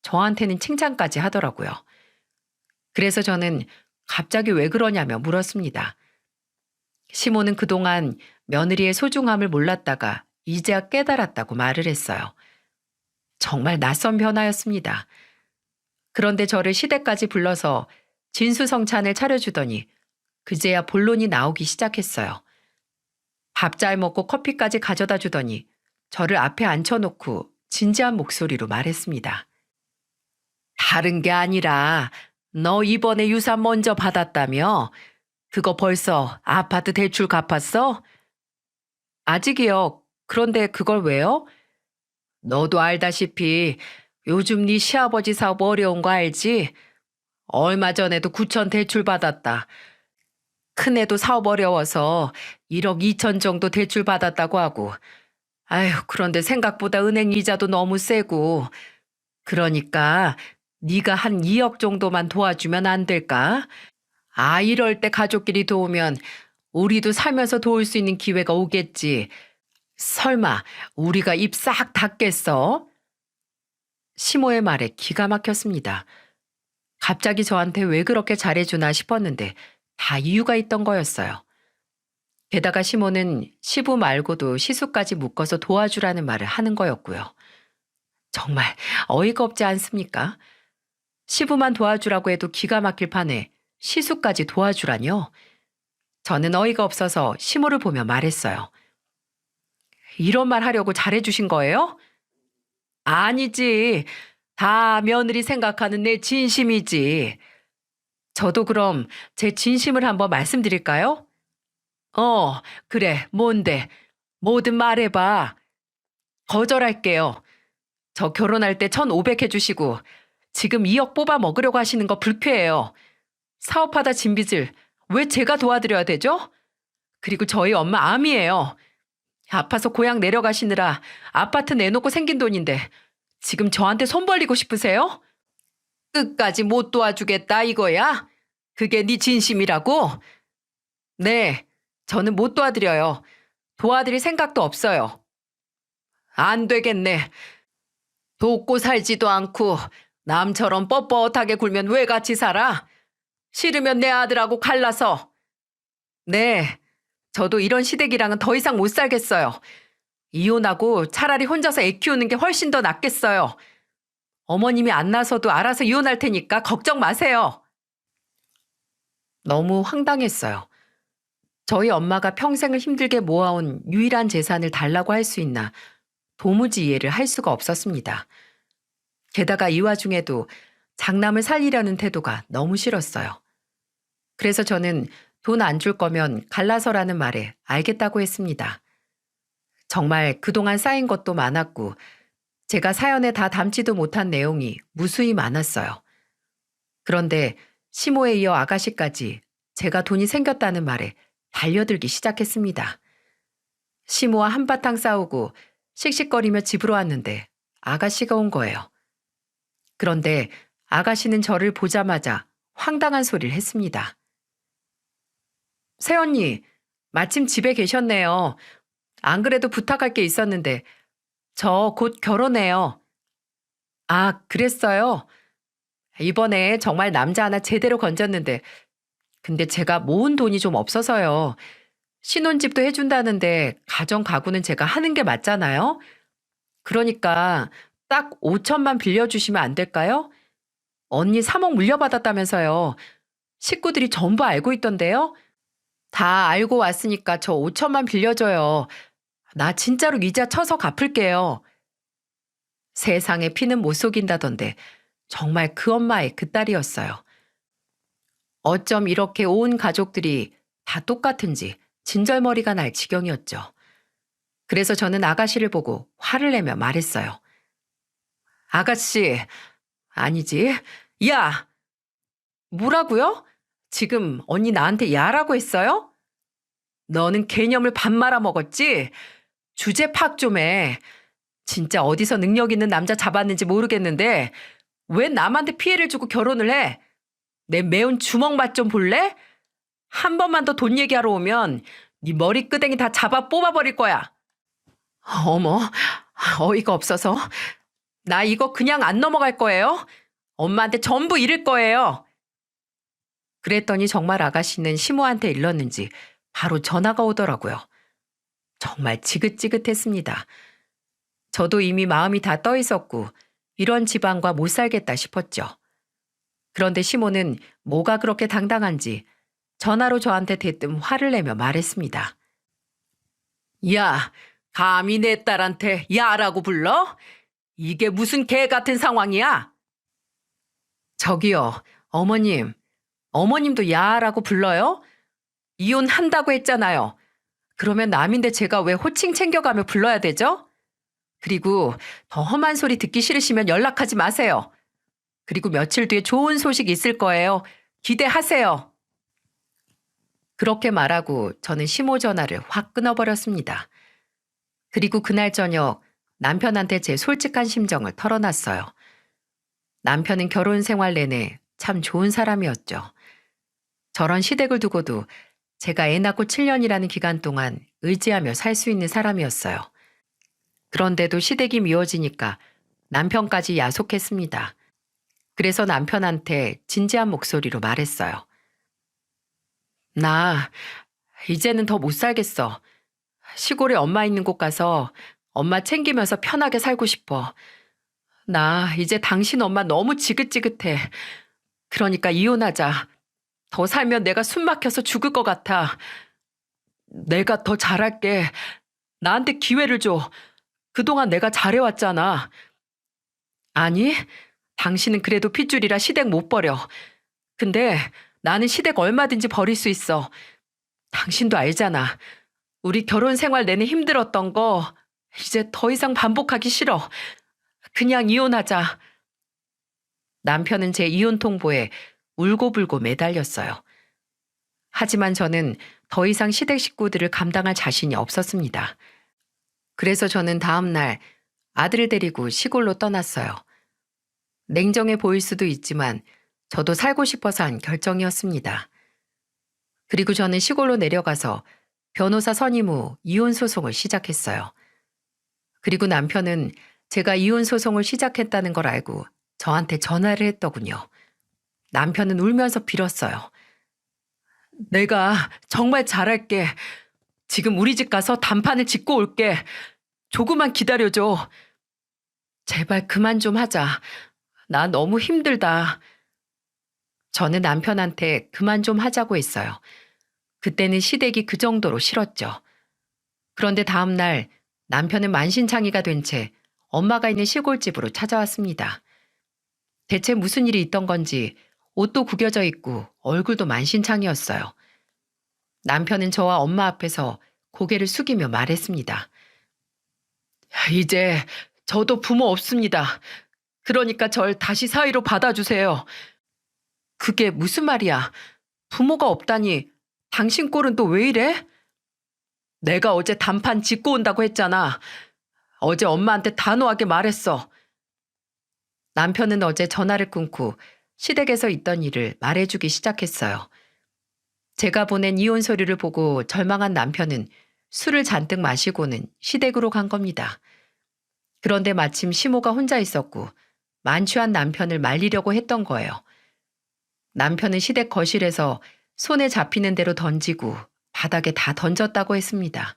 저한테는 칭찬까지 하더라고요. 그래서 저는 갑자기 왜 그러냐며 물었습니다. 시모는 그동안 며느리의 소중함을 몰랐다가 이제야 깨달았다고 말을 했어요. 정말 낯선 변화였습니다. 그런데 저를 시댁까지 불러서 진수성찬을 차려주더니 그제야 본론이 나오기 시작했어요. 밥 잘 먹고 커피까지 가져다 주더니 저를 앞에 앉혀놓고 진지한 목소리로 말했습니다. 다른 게 아니라 너 이번에 유산 먼저 받았다며? 그거 벌써 아파트 대출 갚았어? 아직이요. 그런데 그걸 왜요? 너도 알다시피 요즘 네 시아버지 사업 어려운 거 알지? 얼마 전에도 9천 대출 받았다. 큰애도 사업 어려워서 1억 2천 정도 대출 받았다고 하고. 아휴, 그런데 생각보다 은행 이자도 너무 세고. 그러니까 네가 한 2억 정도만 도와주면 안 될까? 아, 이럴 때 가족끼리 도우면 우리도 살면서 도울 수 있는 기회가 오겠지. 설마 우리가 입 싹 닫겠어? 시모의 말에 기가 막혔습니다. 갑자기 저한테 왜 그렇게 잘해주나 싶었는데 다 이유가 있던 거였어요. 게다가 시모는 시부 말고도 시수까지 묶어서 도와주라는 말을 하는 거였고요. 정말 어이가 없지 않습니까? 시부만 도와주라고 해도 기가 막힐 판에 시수까지 도와주라뇨? 저는 어이가 없어서 시모를 보며 말했어요. 이런 말 하려고 잘해주신 거예요? 아니지. 다 며느리 생각하는 내 진심이지. 저도 그럼 제 진심을 한번 말씀드릴까요? 그래. 뭔데? 뭐든 말해봐. 거절할게요. 저 결혼할 때 1,500 해주시고 지금 2억 뽑아 먹으려고 하시는 거 불쾌해요. 사업하다 진 빚을 왜 제가 도와드려야 되죠? 그리고 저희 엄마 암이에요. 아파서 고향 내려가시느라 아파트 내놓고 생긴 돈인데 지금 저한테 손 벌리고 싶으세요? 끝까지 못 도와주겠다 이거야? 그게 네 진심이라고? 네, 저는 못 도와드려요. 도와드릴 생각도 없어요. 안 되겠네. 돕고 살지도 않고 남처럼 뻣뻣하게 굴면 왜 같이 살아? 싫으면 내 아들하고 갈라서. 네, 저도 이런 시댁이랑은 더 이상 못 살겠어요. 이혼하고 차라리 혼자서 애 키우는 게 훨씬 더 낫겠어요. 어머님이 안 나서도 알아서 이혼할 테니까 걱정 마세요. 너무 황당했어요. 저희 엄마가 평생을 힘들게 모아온 유일한 재산을 달라고 할 수 있나 도무지 이해를 할 수가 없었습니다. 게다가 이 와중에도 장남을 살리려는 태도가 너무 싫었어요. 그래서 저는 돈 안 줄 거면 갈라서라는 말에 알겠다고 했습니다. 정말 그동안 쌓인 것도 많았고 제가 사연에 다 담지도 못한 내용이 무수히 많았어요. 그런데 시모에 이어 아가씨까지 제가 돈이 생겼다는 말에 달려들기 시작했습니다. 시모와 한바탕 싸우고 씩씩거리며 집으로 왔는데 아가씨가 온 거예요. 그런데 아가씨는 저를 보자마자 황당한 소리를 했습니다. 새언니, 마침 집에 계셨네요. 안 그래도 부탁할 게 있었는데 저 곧 결혼해요. 아, 그랬어요? 이번에 정말 남자 하나 제대로 건졌는데 근데 제가 모은 돈이 좀 없어서요. 신혼집도 해준다는데 가정 가구는 제가 하는 게 맞잖아요. 그러니까 딱 5천만 빌려주시면 안 될까요? 언니 3억 물려받았다면서요. 식구들이 전부 알고 있던데요. 다 알고 왔으니까 저 5천만 빌려줘요. 나 진짜로 이자 쳐서 갚을게요. 세상에 피는 못 속인다던데 정말 그 엄마의 그 딸이었어요. 어쩜 이렇게 온 가족들이 다 똑같은지 진절머리가 날 지경이었죠. 그래서 저는 아가씨를 보고 화를 내며 말했어요. 아가씨, 아니지. 야! 뭐라고요? 지금 언니 나한테 야라고 했어요? 너는 개념을 밥 말아 먹었지? 주제 파악 좀 해. 진짜 어디서 능력 있는 남자 잡았는지 모르겠는데 왜 남한테 피해를 주고 결혼을 해? 내 매운 주먹 맛 좀 볼래? 한 번만 더 돈 얘기하러 오면 네 머리끄댕이 다 잡아 뽑아버릴 거야. 어머, 어이가 없어서. 나 이거 그냥 안 넘어갈 거예요. 엄마한테 전부 잃을 거예요. 그랬더니 정말 아가씨는 시모한테 일렀는지 바로 전화가 오더라고요. 정말 지긋지긋했습니다. 저도 이미 마음이 다 떠 있었고 이런 집안과 못 살겠다 싶었죠. 그런데 시모는 뭐가 그렇게 당당한지 전화로 저한테 대뜸 화를 내며 말했습니다. 야, 감히 내 딸한테 야라고 불러? 이게 무슨 개 같은 상황이야? 저기요, 어머님. 어머님도 야라고 불러요? 이혼한다고 했잖아요. 그러면 남인데 제가 왜 호칭 챙겨가며 불러야 되죠? 그리고 더 험한 소리 듣기 싫으시면 연락하지 마세요. 그리고 며칠 뒤에 좋은 소식 있을 거예요. 기대하세요. 그렇게 말하고 저는 시모 전화를 확 끊어버렸습니다. 그리고 그날 저녁 남편한테 제 솔직한 심정을 털어놨어요. 남편은 결혼 생활 내내 참 좋은 사람이었죠. 저런 시댁을 두고도 제가 애 낳고 7년이라는 기간 동안 의지하며 살 수 있는 사람이었어요. 그런데도 시댁이 미워지니까 남편까지 야속했습니다. 그래서 남편한테 진지한 목소리로 말했어요. 나 이제는 더 못 살겠어. 시골에 엄마 있는 곳 가서 엄마 챙기면서 편하게 살고 싶어. 나 이제 당신 엄마 너무 지긋지긋해. 그러니까 이혼하자. 더 살면 내가 숨 막혀서 죽을 것 같아. 내가 더 잘할게. 나한테 기회를 줘. 그동안 내가 잘해왔잖아. 아니, 당신은 그래도 핏줄이라 시댁 못 버려. 근데 나는 시댁 얼마든지 버릴 수 있어. 당신도 알잖아. 우리 결혼 생활 내내 힘들었던 거 이제 더 이상 반복하기 싫어. 그냥 이혼하자. 남편은 제 이혼 통보에 울고불고 매달렸어요. 하지만 저는 더 이상 시댁 식구들을 감당할 자신이 없었습니다. 그래서 저는 다음 날 아들을 데리고 시골로 떠났어요. 냉정해 보일 수도 있지만 저도 살고 싶어서 한 결정이었습니다. 그리고 저는 시골로 내려가서 변호사 선임 후 이혼 소송을 시작했어요. 그리고 남편은 제가 이혼 소송을 시작했다는 걸 알고 저한테 전화를 했더군요. 남편은 울면서 빌었어요. 내가 정말 잘할게. 지금 우리 집 가서 단판을 짓고 올게. 조금만 기다려줘. 제발 그만 좀 하자. 나 너무 힘들다. 저는 남편한테 그만 좀 하자고 했어요. 그때는 시댁이 그 정도로 싫었죠. 그런데 다음 날 남편은 만신창이가 된 채 엄마가 있는 시골집으로 찾아왔습니다. 대체 무슨 일이 있던 건지 옷도 구겨져 있고 얼굴도 만신창이었어요. 남편은 저와 엄마 앞에서 고개를 숙이며 말했습니다. 이제 저도 부모 없습니다. 그러니까 절 다시 사위로 받아주세요. 그게 무슨 말이야? 부모가 없다니 당신 꼴은 또 왜 이래? 내가 어제 단판 짓고 온다고 했잖아. 어제 엄마한테 단호하게 말했어. 남편은 어제 전화를 끊고 시댁에서 있던 일을 말해주기 시작했어요. 제가 보낸 이혼 서류를 보고 절망한 남편은 술을 잔뜩 마시고는 시댁으로 간 겁니다. 그런데 마침 시모가 혼자 있었고 만취한 남편을 말리려고 했던 거예요. 남편은 시댁 거실에서 손에 잡히는 대로 던지고 바닥에 다 던졌다고 했습니다.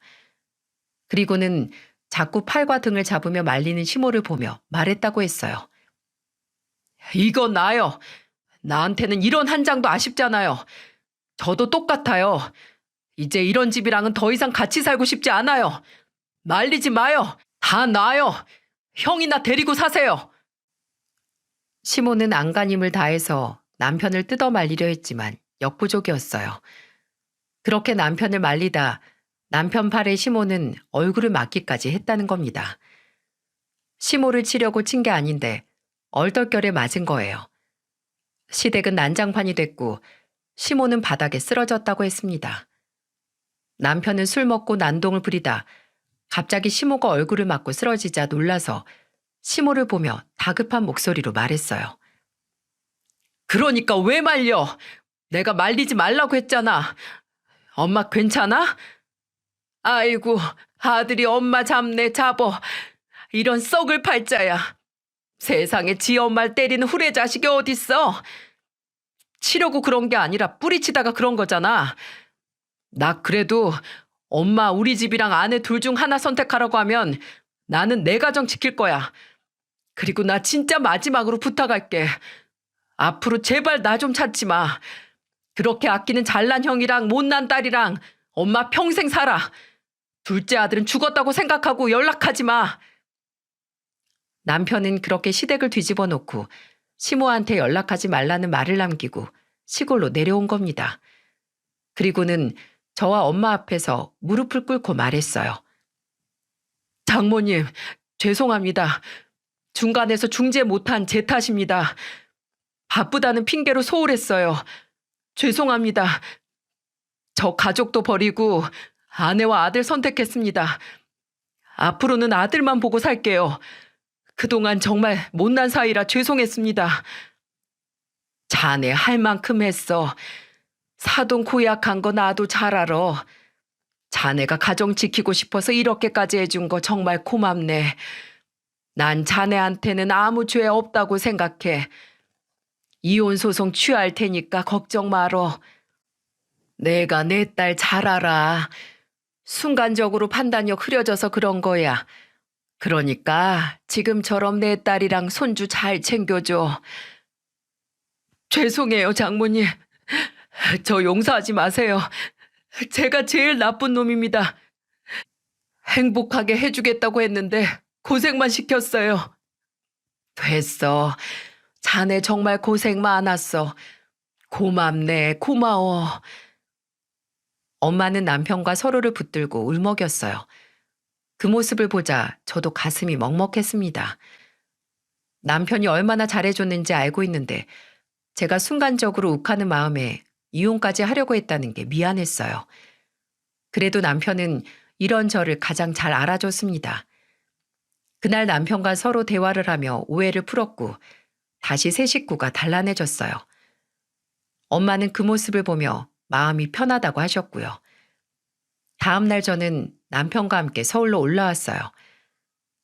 그리고는 자꾸 팔과 등을 잡으며 말리는 시모를 보며 말했다고 했어요. 이거 나요. 나한테는 이런 한 장도 아쉽잖아요. 저도 똑같아요. 이제 이런 집이랑은 더 이상 같이 살고 싶지 않아요. 말리지 마요. 다 놔요. 형이나 데리고 사세요. 시모는 안간힘을 다해서 남편을 뜯어 말리려 했지만 역부족이었어요. 그렇게 남편을 말리다 남편 팔에 시모는 얼굴을 맞기까지 했다는 겁니다. 시모를 치려고 친 게 아닌데 얼떨결에 맞은 거예요. 시댁은 난장판이 됐고 시모는 바닥에 쓰러졌다고 했습니다. 남편은 술 먹고 난동을 부리다 갑자기 시모가 얼굴을 맞고 쓰러지자 놀라서 시모를 보며 다급한 목소리로 말했어요. 그러니까 왜 말려? 내가 말리지 말라고 했잖아. 엄마 괜찮아? 아이고, 아들이 엄마 잡네 잡어. 이런 썩을 팔자야. 세상에 지 엄마를 때리는 후레 자식이 어딨어? 치려고 그런 게 아니라 뿌리치다가 그런 거잖아. 나 그래도 엄마 우리 집이랑 아내 둘 중 하나 선택하라고 하면 나는 내 가정 지킬 거야. 그리고 나 진짜 마지막으로 부탁할게. 앞으로 제발 나 좀 찾지 마. 그렇게 아끼는 잘난 형이랑 못난 딸이랑 엄마 평생 살아. 둘째 아들은 죽었다고 생각하고 연락하지 마. 남편은 그렇게 시댁을 뒤집어 놓고 시모한테 연락하지 말라는 말을 남기고 시골로 내려온 겁니다. 그리고는 저와 엄마 앞에서 무릎을 꿇고 말했어요. 장모님, 죄송합니다. 중간에서 중재 못한 제 탓입니다. 바쁘다는 핑계로 소홀했어요. 죄송합니다. 저 가족도 버리고 아내와 아들 선택했습니다. 앞으로는 아들만 보고 살게요. 그동안 정말 못난 사이라 죄송했습니다. 자네 할 만큼 했어. 사돈 고약한 거 나도 잘 알아. 자네가 가정 지키고 싶어서 이렇게까지 해준 거 정말 고맙네. 난 자네한테는 아무 죄 없다고 생각해. 이혼 소송 취할 테니까 걱정 말어. 내가 내 딸 잘 알아. 순간적으로 판단력 흐려져서 그런 거야. 그러니까 지금처럼 내 딸이랑 손주 잘 챙겨줘. 죄송해요, 장모님. 저 용서하지 마세요. 제가 제일 나쁜 놈입니다. 행복하게 해주겠다고 했는데 고생만 시켰어요. 됐어. 자네 정말 고생 많았어. 고맙네, 고마워. 엄마는 남편과 서로를 붙들고 울먹였어요. 그 모습을 보자 저도 가슴이 먹먹했습니다. 남편이 얼마나 잘해줬는지 알고 있는데 제가 순간적으로 욱하는 마음에 이혼까지 하려고 했다는 게 미안했어요. 그래도 남편은 이런 저를 가장 잘 알아줬습니다. 그날 남편과 서로 대화를 하며 오해를 풀었고 다시 세 식구가 단란해졌어요. 엄마는 그 모습을 보며 마음이 편하다고 하셨고요. 다음 날 저는 남편과 함께 서울로 올라왔어요.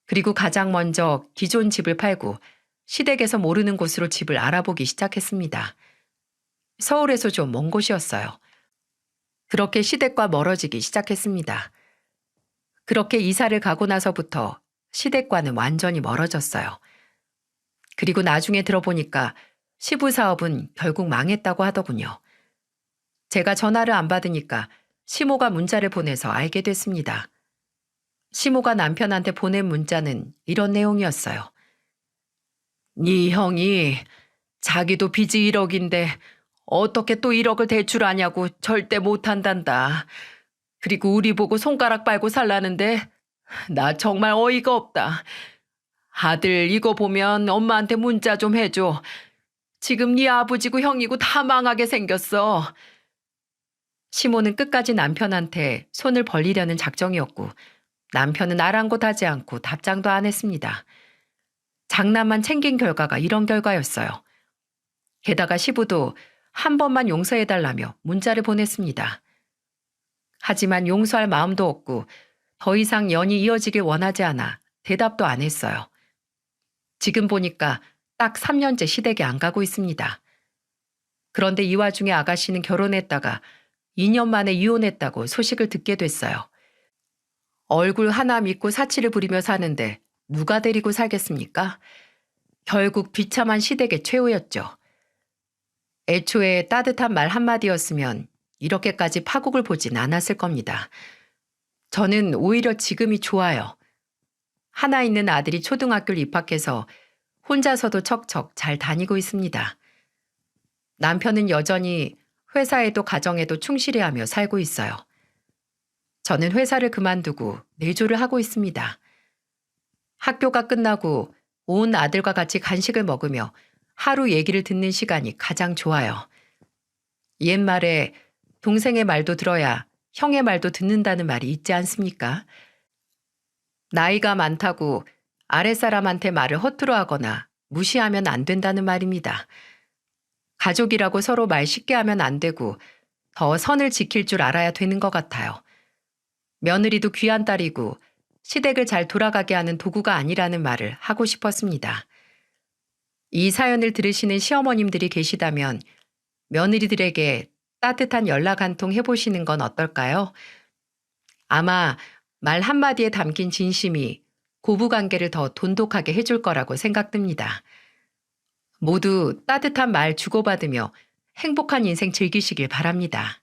그리고 가장 먼저 기존 집을 팔고 시댁에서 모르는 곳으로 집을 알아보기 시작했습니다. 서울에서 좀 먼 곳이었어요. 그렇게 시댁과 멀어지기 시작했습니다. 그렇게 이사를 가고 나서부터 시댁과는 완전히 멀어졌어요. 그리고 나중에 들어보니까 시부 사업은 결국 망했다고 하더군요. 제가 전화를 안 받으니까 시모가 문자를 보내서 알게 됐습니다. 시모가 남편한테 보낸 문자는 이런 내용이었어요. 네 형이 자기도 빚이 1억인데 어떻게 또 1억을 대출하냐고 절대 못한단다. 그리고 우리 보고 손가락 빨고 살라는데 나 정말 어이가 없다. 아들 이거 보면 엄마한테 문자 좀 해줘. 지금 네 아버지고 형이고 다 망하게 생겼어. 시모는 끝까지 남편한테 손을 벌리려는 작정이었고 남편은 아랑곳하지 않고 답장도 안 했습니다. 장난만 챙긴 결과가 이런 결과였어요. 게다가 시부도 한 번만 용서해달라며 문자를 보냈습니다. 하지만 용서할 마음도 없고 더 이상 연이 이어지길 원하지 않아 대답도 안 했어요. 지금 보니까 딱 3년째 시댁에 안 가고 있습니다. 그런데 이 와중에 아가씨는 결혼했다가 2년 만에 이혼했다고 소식을 듣게 됐어요. 얼굴 하나 믿고 사치를 부리며 사는데 누가 데리고 살겠습니까? 결국 비참한 시댁의 최후였죠. 애초에 따뜻한 말 한마디였으면 이렇게까지 파국을 보진 않았을 겁니다. 저는 오히려 지금이 좋아요. 하나 있는 아들이 초등학교를 입학해서 혼자서도 척척 잘 다니고 있습니다. 남편은 여전히 회사에도 가정에도 충실히 하며 살고 있어요. 저는 회사를 그만두고 내조를 하고 있습니다. 학교가 끝나고 온 아들과 같이 간식을 먹으며 하루 얘기를 듣는 시간이 가장 좋아요. 옛말에 동생의 말도 들어야 형의 말도 듣는다는 말이 있지 않습니까? 나이가 많다고 아랫사람한테 말을 허투루 하거나 무시하면 안 된다는 말입니다. 가족이라고 서로 말 쉽게 하면 안 되고 더 선을 지킬 줄 알아야 되는 것 같아요. 며느리도 귀한 딸이고 시댁을 잘 돌아가게 하는 도구가 아니라는 말을 하고 싶었습니다. 이 사연을 들으시는 시어머님들이 계시다면 며느리들에게 따뜻한 연락 한 통 해보시는 건 어떨까요? 아마 말 한마디에 담긴 진심이 고부관계를 더 돈독하게 해줄 거라고 생각됩니다. 모두 따뜻한 말 주고받으며 행복한 인생 즐기시길 바랍니다.